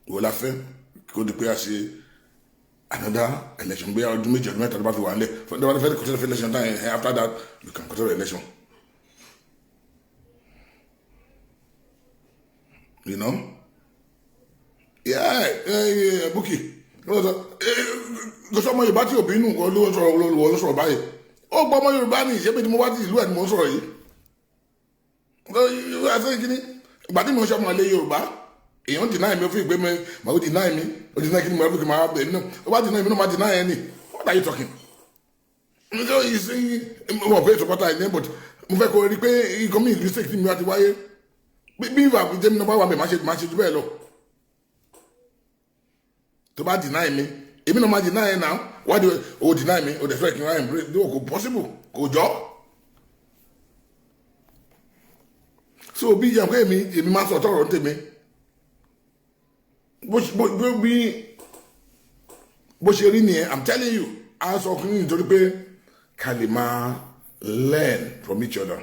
ìwọ la fẹ́ kó di pé a ṣe another election bí ọdún méjì ọdún mẹ́ta ló bá fi wà nílẹ̀ fún ìdáwọ́ fẹ́ consider election time after that you can consider election. You know? Yeah, Bukky. Gọ́sọ́ ọmọ Yorùbá tí òbí nù kọ́ ló sọ̀rọ̀ báyìí. Ó gbọ́ ọmọ Yorùbá ní ìṣẹ́bí tí mo wá sí ìlú ẹ̀ ni mo ń sọ̀rọ̀ yìí. Ìgbà tí mo ń ṣe ọmọ ilé Yorùbá, èèyàn deny mi ó fi ìgbé mi, màá ó deny mi, ó deny kí ni mo rẹ́ bí kí n máa bẹ̀ mí náà. Ó bá deny mi náà máa deny ẹni. What are you talking? Mo fẹ́ supporter ẹ̀ ní but mo fẹ́ kó rí pé ikọ̀ mi mistake tí mi wá ti wáyé. Bí ìwà àbújẹ́ mi náà bá wà bẹ̀ máa ṣe jù bẹ́ẹ̀ lọ. Tó bá deny mi, èmi náà máa deny ẹ̀ náà. Why do you deny me? O de fẹ́ kí n wá embrace? Kò possible, kò jọ. So bí ìyá pé èmi máa sọ tọrọ tèmi. Bó ṣe rí nìyẹn, I'm telling you, a sọ ọkùnrin nítorí pé ká lè máa learn from each other.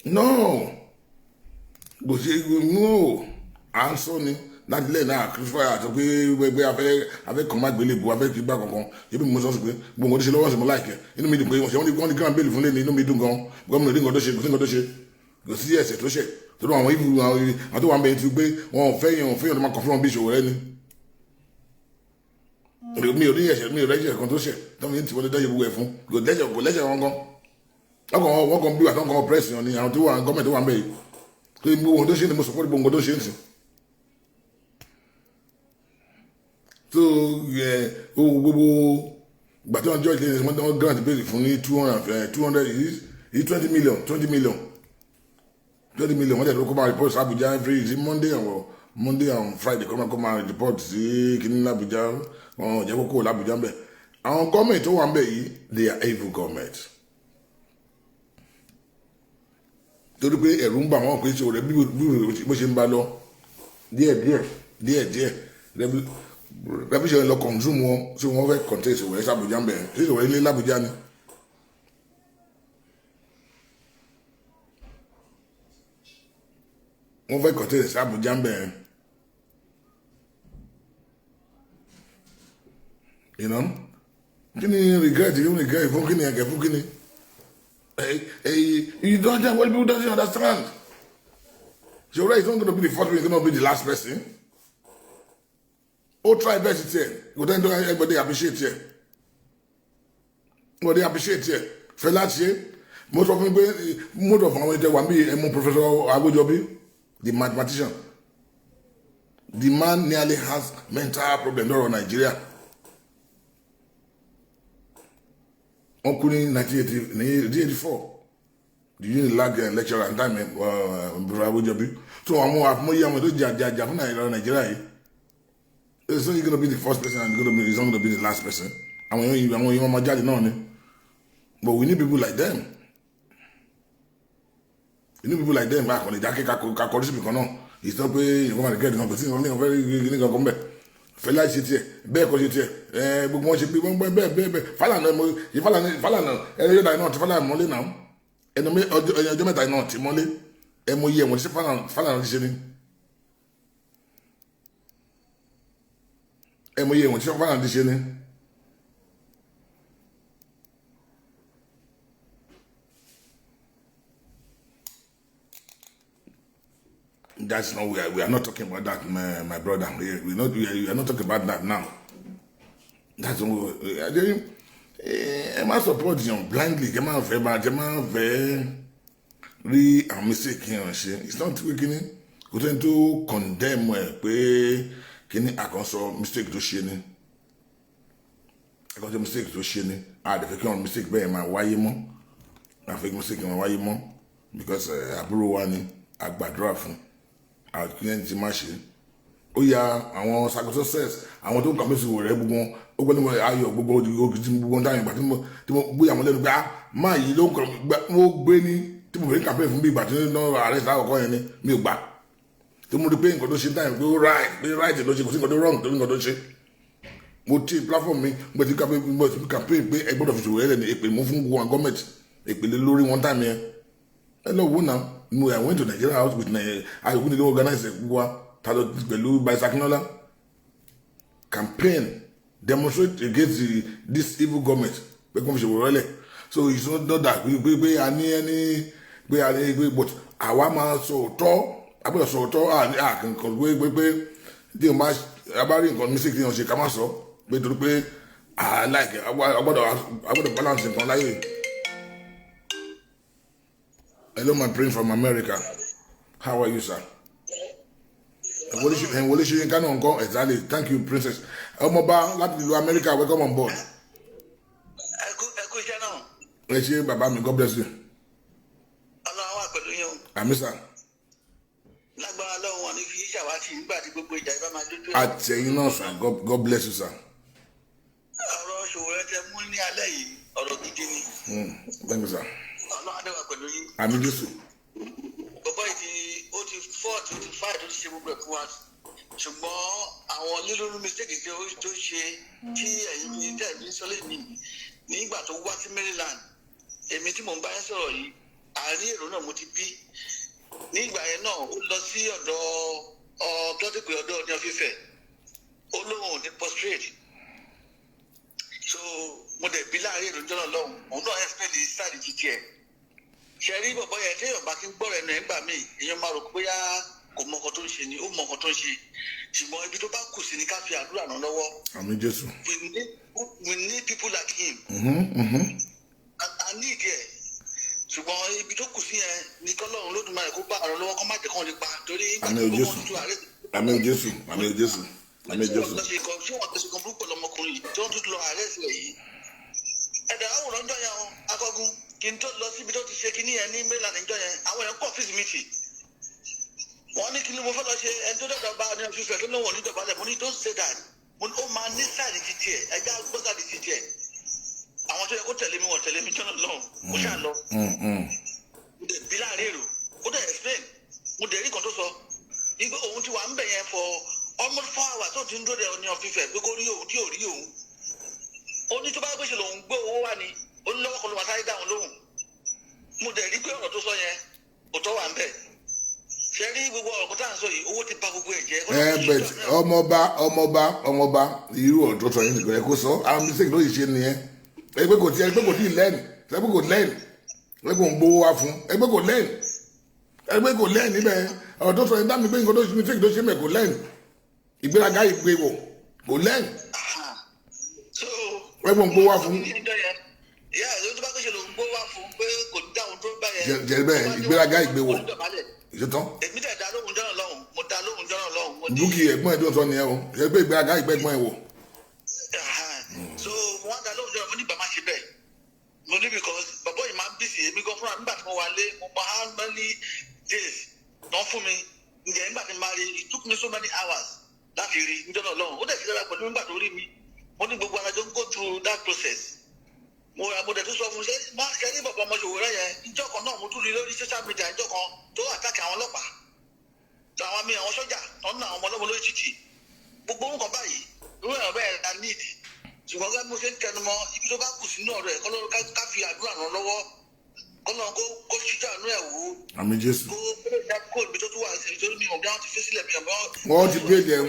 No. Bó ṣe no à ń sọ ni láti lẹ́yìn náà crucify àti pé afẹ́ kàn má gbélé bu afẹ́ kí gbà kankan yẹ́bí mo sọ sí pé gbogbo nǹkan tó ṣe lọ́wọ́ sí mo láìkẹ́ inú mi dùn pé wọ́n ní grand bail fún lẹ́ni inú mi dùn gan gómìnà ní nǹkan tó ṣe kò sí nǹkan tó ṣe kò sí ẹ̀ṣẹ̀ tó ṣe tó dún àwọn ìbú àwọn tó wà ń bẹ ti gbé wọn ò fẹ́yàn tó máa kàn fún wọn bí ìṣòwò rẹ ni mi ò rí ẹ̀ṣẹ̀ mi ò rẹ́ṣẹ̀ kan tó ṣẹ̀ tó mi ti wọlé dẹ́ṣẹ̀ gbogbo ẹ̀ fún kò lẹ́ṣẹ̀ wọn gan wọ́n kàn bí wà tó ń kàn press yan ni àwọn tó wà gọ́ọ̀mẹ̀ tó wà ń bẹ yìí tó ń gbogbo ohun tó ṣe ni mo support gbogbo ohun tó ṣe ń sìn. So ohun gbogbo ìgbà tí wọ́n jọ́ ìdílé wọ́n grant bail fún ní 200 yìí 20 million wọ́n tẹ̀lé kó máa report sí Abuja every Monday and Friday kó máa report sí kìnìún l'Abuja wọn ò jẹ́ kókó l'Abuja ń bẹ̀. Àwọn gọ́ọ̀mẹ̀ntì tó wà ń bẹ̀ yìí they are evil government. Torí pé ẹ̀rù ń bà wọ́n pé ṣòro rẹ̀ bí bó ṣe ń bá lọ díẹ̀ revolution lọ consume wọn tí wọ́n fẹ́ contest ìwé s'Abuja ń bẹ̀ ṣé ìwé ilé l'Abuja ni. Wọ́n fẹ́ contest s'Abuja ń bẹ̀ you know kí ni regret fún kí ni ẹ̀kẹ́ fún kí ni. You don't understand what people doesn't understand. You're right, he's not going to be the first person, he's going to be the last person. Oh, try best here. You then do everybody appreciate here. Everybody appreciate here. Fellas here, most of them want be Professor Agojobi, the mathematician. The man nearly has mental problem in Nigeria. Ọkùnrin 1984 the unilag lecturer and time Awojobi so àwọn àmọye àwọn tó jà fún Nàìjíríà yìí so you're gonna be the first person and he's not gonna be the last person àwọn yìí wọn máa jáde náà ni but we need people like them bá àkọlẹ̀ jákè kakọrí síbi kan náà ìsọ pé ìyẹn kọ́ máa rẹ̀ kẹ́ẹ̀dì kan kò sí ìyẹn fẹ́ rí ní kankan bẹ́ẹ̀ Fẹlá ṣe tiẹ̀ bẹ́ẹ̀ kọ́ ṣe tiẹ̀ gbogbo wọn ṣe pé wọ́n bẹ́ẹ̀ Fálànà ẹni yóò dáa náà ti Fálànà mọ́lé náà ẹni ọjọ́ mẹ́ta náà ti mọ́lé ẹmọ iye ẹ̀wọ̀n sí Fálànà ti ṣe ni ẹmọ iye ẹ̀wọ̀n sí Fálànà ti ṣe ni. That's not we are not talking about that, my brother. We are not talking about that now. That's what I must support you blindly. Come on, very a mistake here. It's not weakening. We tend to condemn pé kini akonso mistake to sheni. Akonso mistake to sheni. The fake mistake be my wáyé mọ́. I fake mistake my wáyé mọ́ because àbúrò wa ni agbàdúrà fún. Àkíyàn ti máa ṣe ó ya àwọn sacrifices àwọn tó ń kàmí sí rẹ̀ gbogbo ó gbọ́ níwọ̀n ayọ̀ gbogbo ogi tí gbogbo dáhùn ìgbà tí mo gbé àwọn lẹ́nu pé máa yìí ló ń kọ́ mo gbé ní tí mo fẹ́ campaign fún bí ìgbà tí ó ààrẹ ìsìlá àkọ́kọ́ yẹn ni mi ò gbà tí mo rí pé nǹkan tó ṣe dáhùn pé ó right ló ṣe kò sí nǹkan tó wrong tó ní nǹkan tó ṣe mo ti platform mi mo ti campaign pé ẹ gbọ́dọ̀ fi Sowore lẹ̀ ní èpè mú fún wọn gọ́ọ̀mẹ̀ntì èpè lé lórí one time yẹn ẹ lọ wo náà mo I went to Nigeria house with ayọ̀kú nílé organize wa ta lọ pẹ̀lú Baisakinola campaign demonstrate against this evil government pé kí wọ́n fi Sowore lẹ̀ so it's not that pé a ní ẹni pé a ní pé but àwa máa sọ òótọ́ àbúrò sọ òótọ́ àkànkàn pé tí o bá rí nǹkan mistake tí wọ́n ṣe ká má sọ pé torí pé like agbọ́dọ̀ balance nǹkan láyé. Hello my friend from America, how are you sir? Wọlé ṣe yín kánú nǹkan exactly thank you princess ọmọọba láti ìlú America welcome on board. ẹ kú iṣẹ́ náà. ẹ ṣe bàbá mi God bless you. Ọlọ́run wà pẹ̀lú yín o. àmì sà. lágbára lọ́wọ́ wọn ní fi ṣàwátì nígbà tí gbogbo ìjà ìbá máa dúdú. àtẹ̀yìn náà sà God bless you sir. ọ̀rọ̀ Sowore tẹ mú ní alẹ́ yìí ọ̀rọ̀ gidi ni. thank you sir. Ọlọ́run adé wà pẹ̀lú yín. àmì Jésù. bàbá yìí ó ti fọ́ọ̀tì ó ti fáìtì ó ti ṣe gbogbo ẹ̀ fún wa ṣùgbọ́n àwọn lílórí mistake tó ṣe tí ẹ̀yin ní tẹ̀mí sọ́lé mi nígbà tó wá sí Maryland èmi tí mò ń bá yẹn sọ̀rọ̀ yìí àárín èrò náà mo ti bí nígbà yẹn náà ó lọ sí ọ̀dọ̀ tọ́tìpé ọ̀dọ̀ ní ọ̀fífẹ́ ó lóun ní prostrate so mo dẹ̀ bí láàrin èrò jọ́nà lọ́hùn òun náà expect the side jíjẹ ṣe rí bọ̀bọ̀ yẹn téèyàn bá kí ń gbọ́rọ̀ ẹnu ẹ̀ ńgbà míì èèyàn máa rò pé bóyá kò mọ nǹkan tó ń ṣe ni ó mọ nǹkan tó ń ṣe ṣùgbọ́n ibi tó bá kù sí ni ká fi àdúrà ràn lọ́wọ́. àmín Jésù. we need people like him. I need ẹ ṣùgbọ́n ibi tó kù sí yẹn ni kọ́lọ́run Olódùmarè kó bá àrùn lọ́wọ́ kó má jẹ́ kán lè pa torí ìgbà tó gbọ́ wọn tú ààrẹ. àmín Jésù àmín Jésù àmín Jésù. ṣé wọn tẹsí kan burúkú lọmọkùnrin yìí tí wọn tún lọ ààrẹ sílẹ̀ yìí. ẹ̀dá àwòrán jọ yẹn akọgun kí n tó lọ síbi tó ti ṣe kinní yẹn ní Maryland jọ yẹn àwọn yẹn kọ́ fíìsì mìtì wọ́n ní kí ni mo fẹ́ lọ ṣe ẹni tó dọ̀dọ̀ bá ní ọ̀fíìsì tó lóun ò ní dọ̀bálẹ̀ mo ní don't say that mo ní ó máa ní sáàdì ti tiẹ̀ ẹgbẹ́ agbọ́sàdì ti tiẹ̀ àwọn tó yẹ kó tẹ̀lé mi wọ́n tẹ̀lé mi jọ́nà lọ́hùn mo ṣáà lọ mo dẹ̀ bí láàrin èrò ó dẹ̀ explain mo dẹ̀ rí kan tó sọ igbó òun ti wà ń bẹ̀ yẹn for almost 4 hours tó ti ń dúró dẹ̀ ní ọ̀fíìsì pé kó rí òun tí ò rí òun ó ní tó bá gbèsè lòun gbé owó wá ni ó ní lọ́wọ́ kan ló máa sáré dáhùn lóhùn mo dẹ̀ rí pé ọ̀rọ̀ tó sọ yẹn òótọ́ wà ń bẹ̀ ṣe rí gbogbo ọ̀rọ̀ kọ́tà ń sọ yìí owó ti bà gbogbo ẹ̀ jẹ́. bẹ̀t ọmọọba irú ọ̀dọ́ sọ yín nìkan ẹ kó sọ àwọn mistake ló yìí ṣe nìyẹn ẹgbẹ́ kò tí lẹ́nu ẹgbẹ́ kò lẹ́nu ẹgbẹ́ kò ń gbowó wá fún ẹgbẹ́ kò lẹ́nu ẹgbẹ́ kò lẹ́nu níbẹ̀ ọ̀dọ́ sọ yín dámi pé nǹkan tó ṣe mistake tó ṣe mẹ́ kò lẹ́nu ìgbéraga ìgbéwò kò lẹ́nu ẹgbẹ́ kò ń gbowó wá fún. ìyá ẹ̀ ló tó bá gbèsè ló ń gbowó wá fún pé kò ní dáhùn tó bá yẹn. jẹ bẹ́ẹ̀ ìgbéraga ìgbéwò ìṣètò. èmi dẹ̀ dá lóhùn jọ́nà lọ́hùn mo dá lóhùn jọ́nà lọ́hùn. dúkì ẹ̀gbọ́n ẹ̀ tó sọ nìyẹn o ẹgbẹ́ ìgbéraga ìgbẹ́gbọ́n ẹ̀ wò. so wọ́n dá lóhùn jọ́nà mo ní bàmá ṣe bẹ́ẹ̀ mo ní because bàbá yìí máa ń bìsì èmi gan fúnra nígbà tí mo wà lé mo mọ how many days tán fún mi ǹjẹ́ nígbà tí mo máa rí it took me so many hours láti rí jọ́nà lọ́hùn ó dẹ̀ ṣe dára pẹ̀lú nígbà tó rí mi mo ní gbogbo alájọ ń go through that process mo dẹ̀ tún sọ fún ṣe ní bàbá ọmọ Sowore yẹn ìjọ kan náà mo tún rí lórí social media ìjọ kan tó àtàkì àwọn ọlọ́pàá àwọn mi àwọn sọ́jà tó ń ná àwọn ọmọ ọlọ́mọ lórí títì gbogbo orúkọ báyìí irú ẹ̀rọ bẹ́ẹ̀ la need ṣùgbọ́n gẹ́gẹ́ bí mo ṣe ń tẹnu mọ́ ibi tó bá kù sínú ọ̀rọ̀ ẹ̀ kọ́lọ́run ká fi àdúrà ràn lọ́wọ́ kọ́lọ́run kó ṣíjà àánú ẹ̀ wò ó àmín Jésù. kó ibi tó tún wà nítorí mi ò bí wọ́n ti fi sílẹ̀ mi ò bí wọ́n ti bẹ́ẹ̀lì ẹ̀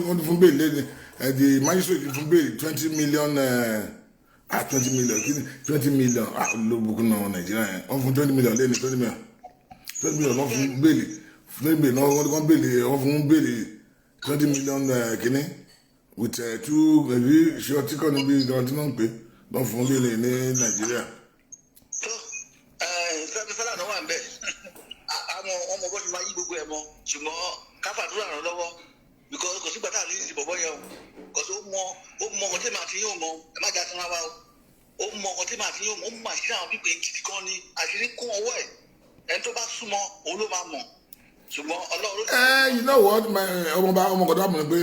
wọ́n ti fún bẹ́ẹ̀lì lẹ́nu the magistrate ti fún bẹ́ẹ̀lì 20 million 20 million kí ni 20 million lóbùkún náà Nàìjíríà yẹn wọ́n fún 20 million lẹ́nu 20 million wọ́n fún bẹ́ẹ̀lì wọ́n fún bẹ́ẹ̀lì 20 million kìíní with two ẹ̀rí ṣọ́ọ́tì kọ́ níbi ìjọba tí wọ́n ń pè wọ́n fún bẹ́ẹ̀lì ní Nàìjíríà. tó fẹ́mi náà wà ń bẹ̀ àwọn ọmọ bọ́ ti máa yí gbogbo ẹ̀ mọ́ ṣùgbọ́n káfàdúrà ràn lọ́wọ́ because kò sí gbàtà àlè ìdìbò bọ́ yẹn o because ó mọ ọkàn tí màá ti yóò mọ ẹ má jà sí wọn wá o ó mọ ọkàn tí màá ti yóò mọ ó mọ àṣírí àwọn pípé gidi kan ní àṣírí kún ọwọ́ ẹ̀ ẹni tó bá súnmọ́ òun ló máa mọ̀ ṣùgbọ́n Ọlọ́run. you know what ọmọ kan tó wà mọ̀ pé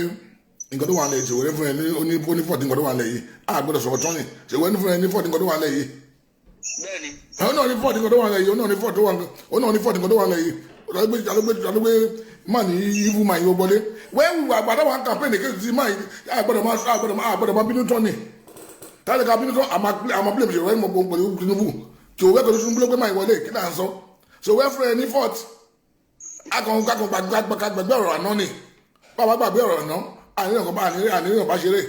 nǹkan tó wà lẹ̀ Sowore fún ẹ ní fọ́ọ̀tì nǹkan tó wà lẹ̀ yìí a gbọ́dọ̀ sọ̀rọ̀ tán ni Sowore fún ẹ ní fọ́ọ̀tì nǹkan tó wà lẹ̀ yìí. bẹ́ẹ̀ni. òun náà ní fọ́ọ̀tì nǹkan tó wà lẹ̀ yìí òun náà ní fọ́ọ̀tì nǹkan tó wà lẹ̀ yìí alógbé má ní ibú máa yíwọ́ wọlé wẹ́n wà àgbàdo wa campaign èké ti máa àgbàdo máa bínú tán ni táyà ká bínú tán àmọ́ blame ṣe wẹ́n mọ̀ pẹ̀lú Tinubu tí òwe kò Tinubu ló pé máa wọlé kí náà sọ so wẹ́n fún ẹ ní fort akọ̀ǹkọ̀ gbàgbé ọ̀rọ̀ àná ni bàbá gbàgbé ọ̀rọ̀ àná àníyàn bá ṣeré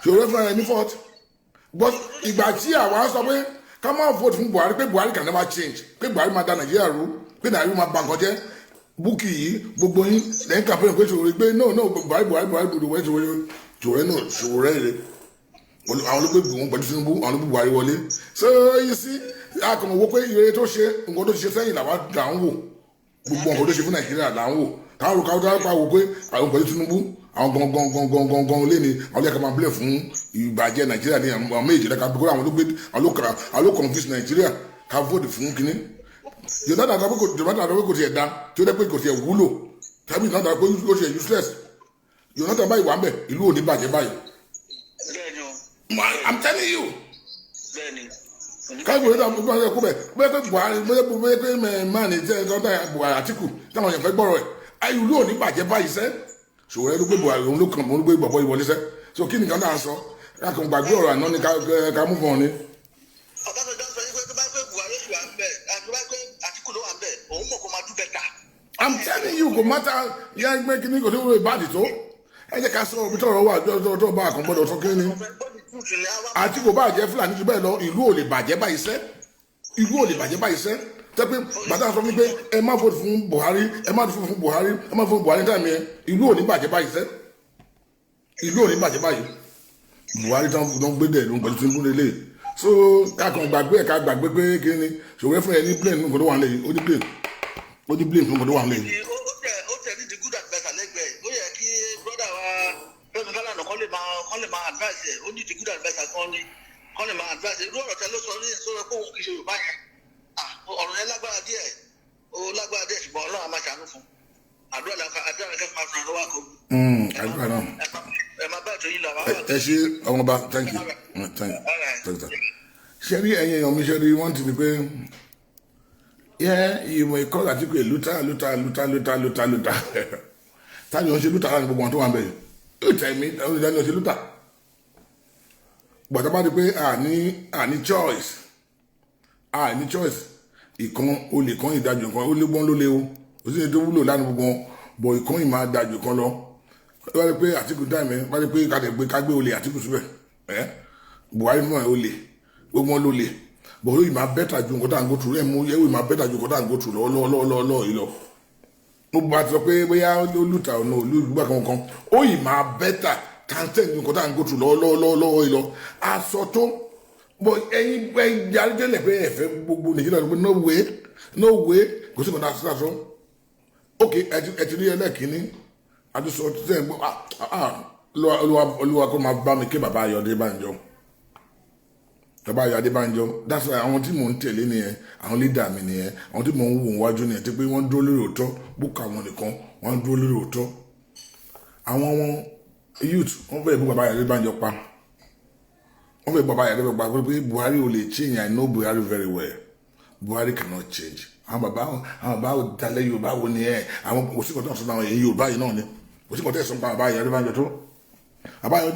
tí òwe fún ẹ ní fort but ìgbà tí àwa sọ pé ká má vote fún Buhari pé Buhari can never change pé Buhari máa da Nàìjíríà rú pé Nàìjíríà máa ba nǹkan jẹ́ búkì yìí gbogbo yín lẹ́yìn campaign pé ṣòro pé no Buhari gbòdò wẹ́ ṣòro náà ṣòro rẹ̀ àwọn ló gbé wọn pẹ̀lú Tinubu àwọn ló gbé Buhari wọlé so yìí sí akọ̀mọ̀ wo pé ìrere tó ṣe nǹkan tó ṣe sẹ́yìn là ń wò gbogbo nǹkan tó ṣe fún Nàìjíríà là ń wò káwọn wò pé àwọn pẹ̀lú Tinubu àwọn gangan lé ní àwọn lẹ́ka máa bílẹ̀ fún ìbàjẹ́ Nàìjíríà ní àwọn méjì lẹ́ka bí àwọn ló confuse Nàìjíríà ká vote fún kínní yóò dáadáa pé kò tiẹ̀ da tí ó dẹ́ pé kò tiẹ̀ wúlò tàbí ìnáwó dáadáa pé ó tiẹ̀ useless yóò náà tẹ̀ báyìí wà ń bẹ̀ ìlú ò ní bàjẹ́ báyìí. I'm telling you. káyọ̀ ìwé náà gbọ́dọ̀ kú bẹ̀ bẹ́ẹ̀ pé Buhari bẹ́ẹ̀ pé mẹ́ẹ̀mánì tẹ́ ẹ̀ Buhari Àtíkù táwọn èèyàn fẹ́ gbọ́rọ̀ ẹ̀ ìlú ò ní bàjẹ́ báyìí sẹ́ ṣòwò ẹ ló gbé Buhari òun ló kàn mọ́ ló gbé bọ̀bọ̀ ìwọlé sẹ́ so kí nìkan náà sọ kákan gbàgbé ọ̀rọ̀ àná ni ká mú fún ọ ni. Ọbásanjọ́ sọ yín pé tó bá pé Buhari wà ń bẹ̀ àti bá pé Àtíkù ló wà ń bẹ̀ òun mọ̀ kó máa dún bẹ́tà. I'm telling you kò mátà yẹ ẹgbẹ́ kí ni kò tó wúlò ìbàdí tó ẹ jẹ́ ká sọ òbí tọ̀rọ̀ wà tó bá àkàngbọ́dọ̀ sọ kí ni àti kò bá jẹ́ Fúlàní jù bẹ́ẹ̀ lọ ìlú ò lè bàjẹ́ báyìí sẹ́ ìlú ò lè bàjẹ́ báyìí sẹ́ tẹ́pẹ́ bàtà sọ wípé ẹ má vote fún Buhari ẹ má vote fún Buhari ẹ má vote fún Buhari táìmì ẹ ìlú ò ní bàjẹ́ báyìí sẹ́ ìlú ò ní bàjẹ́ báyìí Buhari tán gbé dẹ̀ ló ń pẹ̀lú Tinubu lélẹ̀ so kákan gbàgbé ẹ̀ ká gbàgbé pé kí ni ṣòwò fún ẹ ní plane fún kòtò wà lẹ́yìn ó ní plane fún kòtò wà lẹ́yìn. ó tẹ̀ ní the good and better lẹ́gbẹ̀ẹ́ ó yẹ kí brother wa Fẹ́mi Fálànà kọ́ lè máa advice ẹ̀ ó ní the good and better kọ́ lè máa advice ẹ̀ irú ọ̀rọ̀ tẹ ló sọ ní ìṣòro pé òun kì í ṣe Yorùbá yẹn ọ̀rọ̀ yẹn lágbára díẹ̀ ṣùgbọ́n Ọlọ́run á máa ṣàánú fún àdúrà kẹfà fún àlọ́wà kò. àdúrà náà. ẹ máa bá ètò yìí lọ. ẹ ṣe ọmọọba thank you ṣe rí ẹ̀yin èèyàn mi ṣe rí wọ́n ti ní pé ìmọ̀ ìkọ́ Àtíkù lúta táyà ń ṣe lúta láti gbogbo wọn tó wà ń bẹ̀ yóò tẹ̀ mí ìdáni ọ̀ṣẹ́ lúta gbàtà bá di pé àní choice ìkan olè kan ìdájọ́ kan ó légbọ́n ló lé o ó sì ní tó wúlò lánàá gbogbo wọn bọ̀ ìkan ìmọ̀ adájọ́ kan lọ wọ́n rí pé Àtíkù dáìmẹ́ wọ́n rí pé kágbé olè Àtíkù síbẹ̀ Buhari mọ̀ ẹ́ olè gbogbo wọn ló lè bọ̀ ó ìmọ̀ abẹ́tà ju nǹkan tá à ń gòtù rẹ̀ mú yẹ́wò ìmọ̀ abẹ́tà ju nǹkan tá à ń gòtù lọ́wọ́lọ́wọ́ yìí lọ mo bá ti sọ pé bóyá olùta ọ̀nà olùgbà kankan ó ìmọ̀ abẹ́tà kàńtẹ́ ju nǹkan tá à ń gòtù lọ́wọ́lọ́wọ́ yìí lọ aṣọ tó bọ̀ ẹ̀yin jarijẹ́lẹ̀ pé ẹ̀fẹ́ gbogbo Nàìjíríà ló pé no way kò sí nǹkan tá a sọ ok ẹ ti rí ẹlẹ́kìnní àdúsọ tẹ́ ẹ̀ gbọ́ olúwa kó máa bá mi ké bàbá Ayọ̀ Adébánjọ that's why àwọn tí mò ń tẹ̀lé nìyẹn àwọn leader mi nìyẹn àwọn tí mò ń wò wájú nìyẹn tí pé wọ́n dúró lórí òótọ́ búkọ àwọn nìkan wọ́n dúró lórí òótọ́ àwọn youth wọ́n fẹ́ẹ́ bú bàbá Ayọ̀ Adébánjọ pa wọ́n fẹ́ẹ́ bàbá Ayọ̀ Adébánjọ pa pé Buhari ò lè change I know Buhari very well Buhari cannot change àwọn bàbá ò dalẹ̀ Yorùbá wo ni ẹ̀ àwọn òsìkò tó ń sọ àwọn èyí Yorùbá yìí náà ni òsìkò tó ń sọ bàbá Ayọ̀ Adébánjọ tó àbáyọ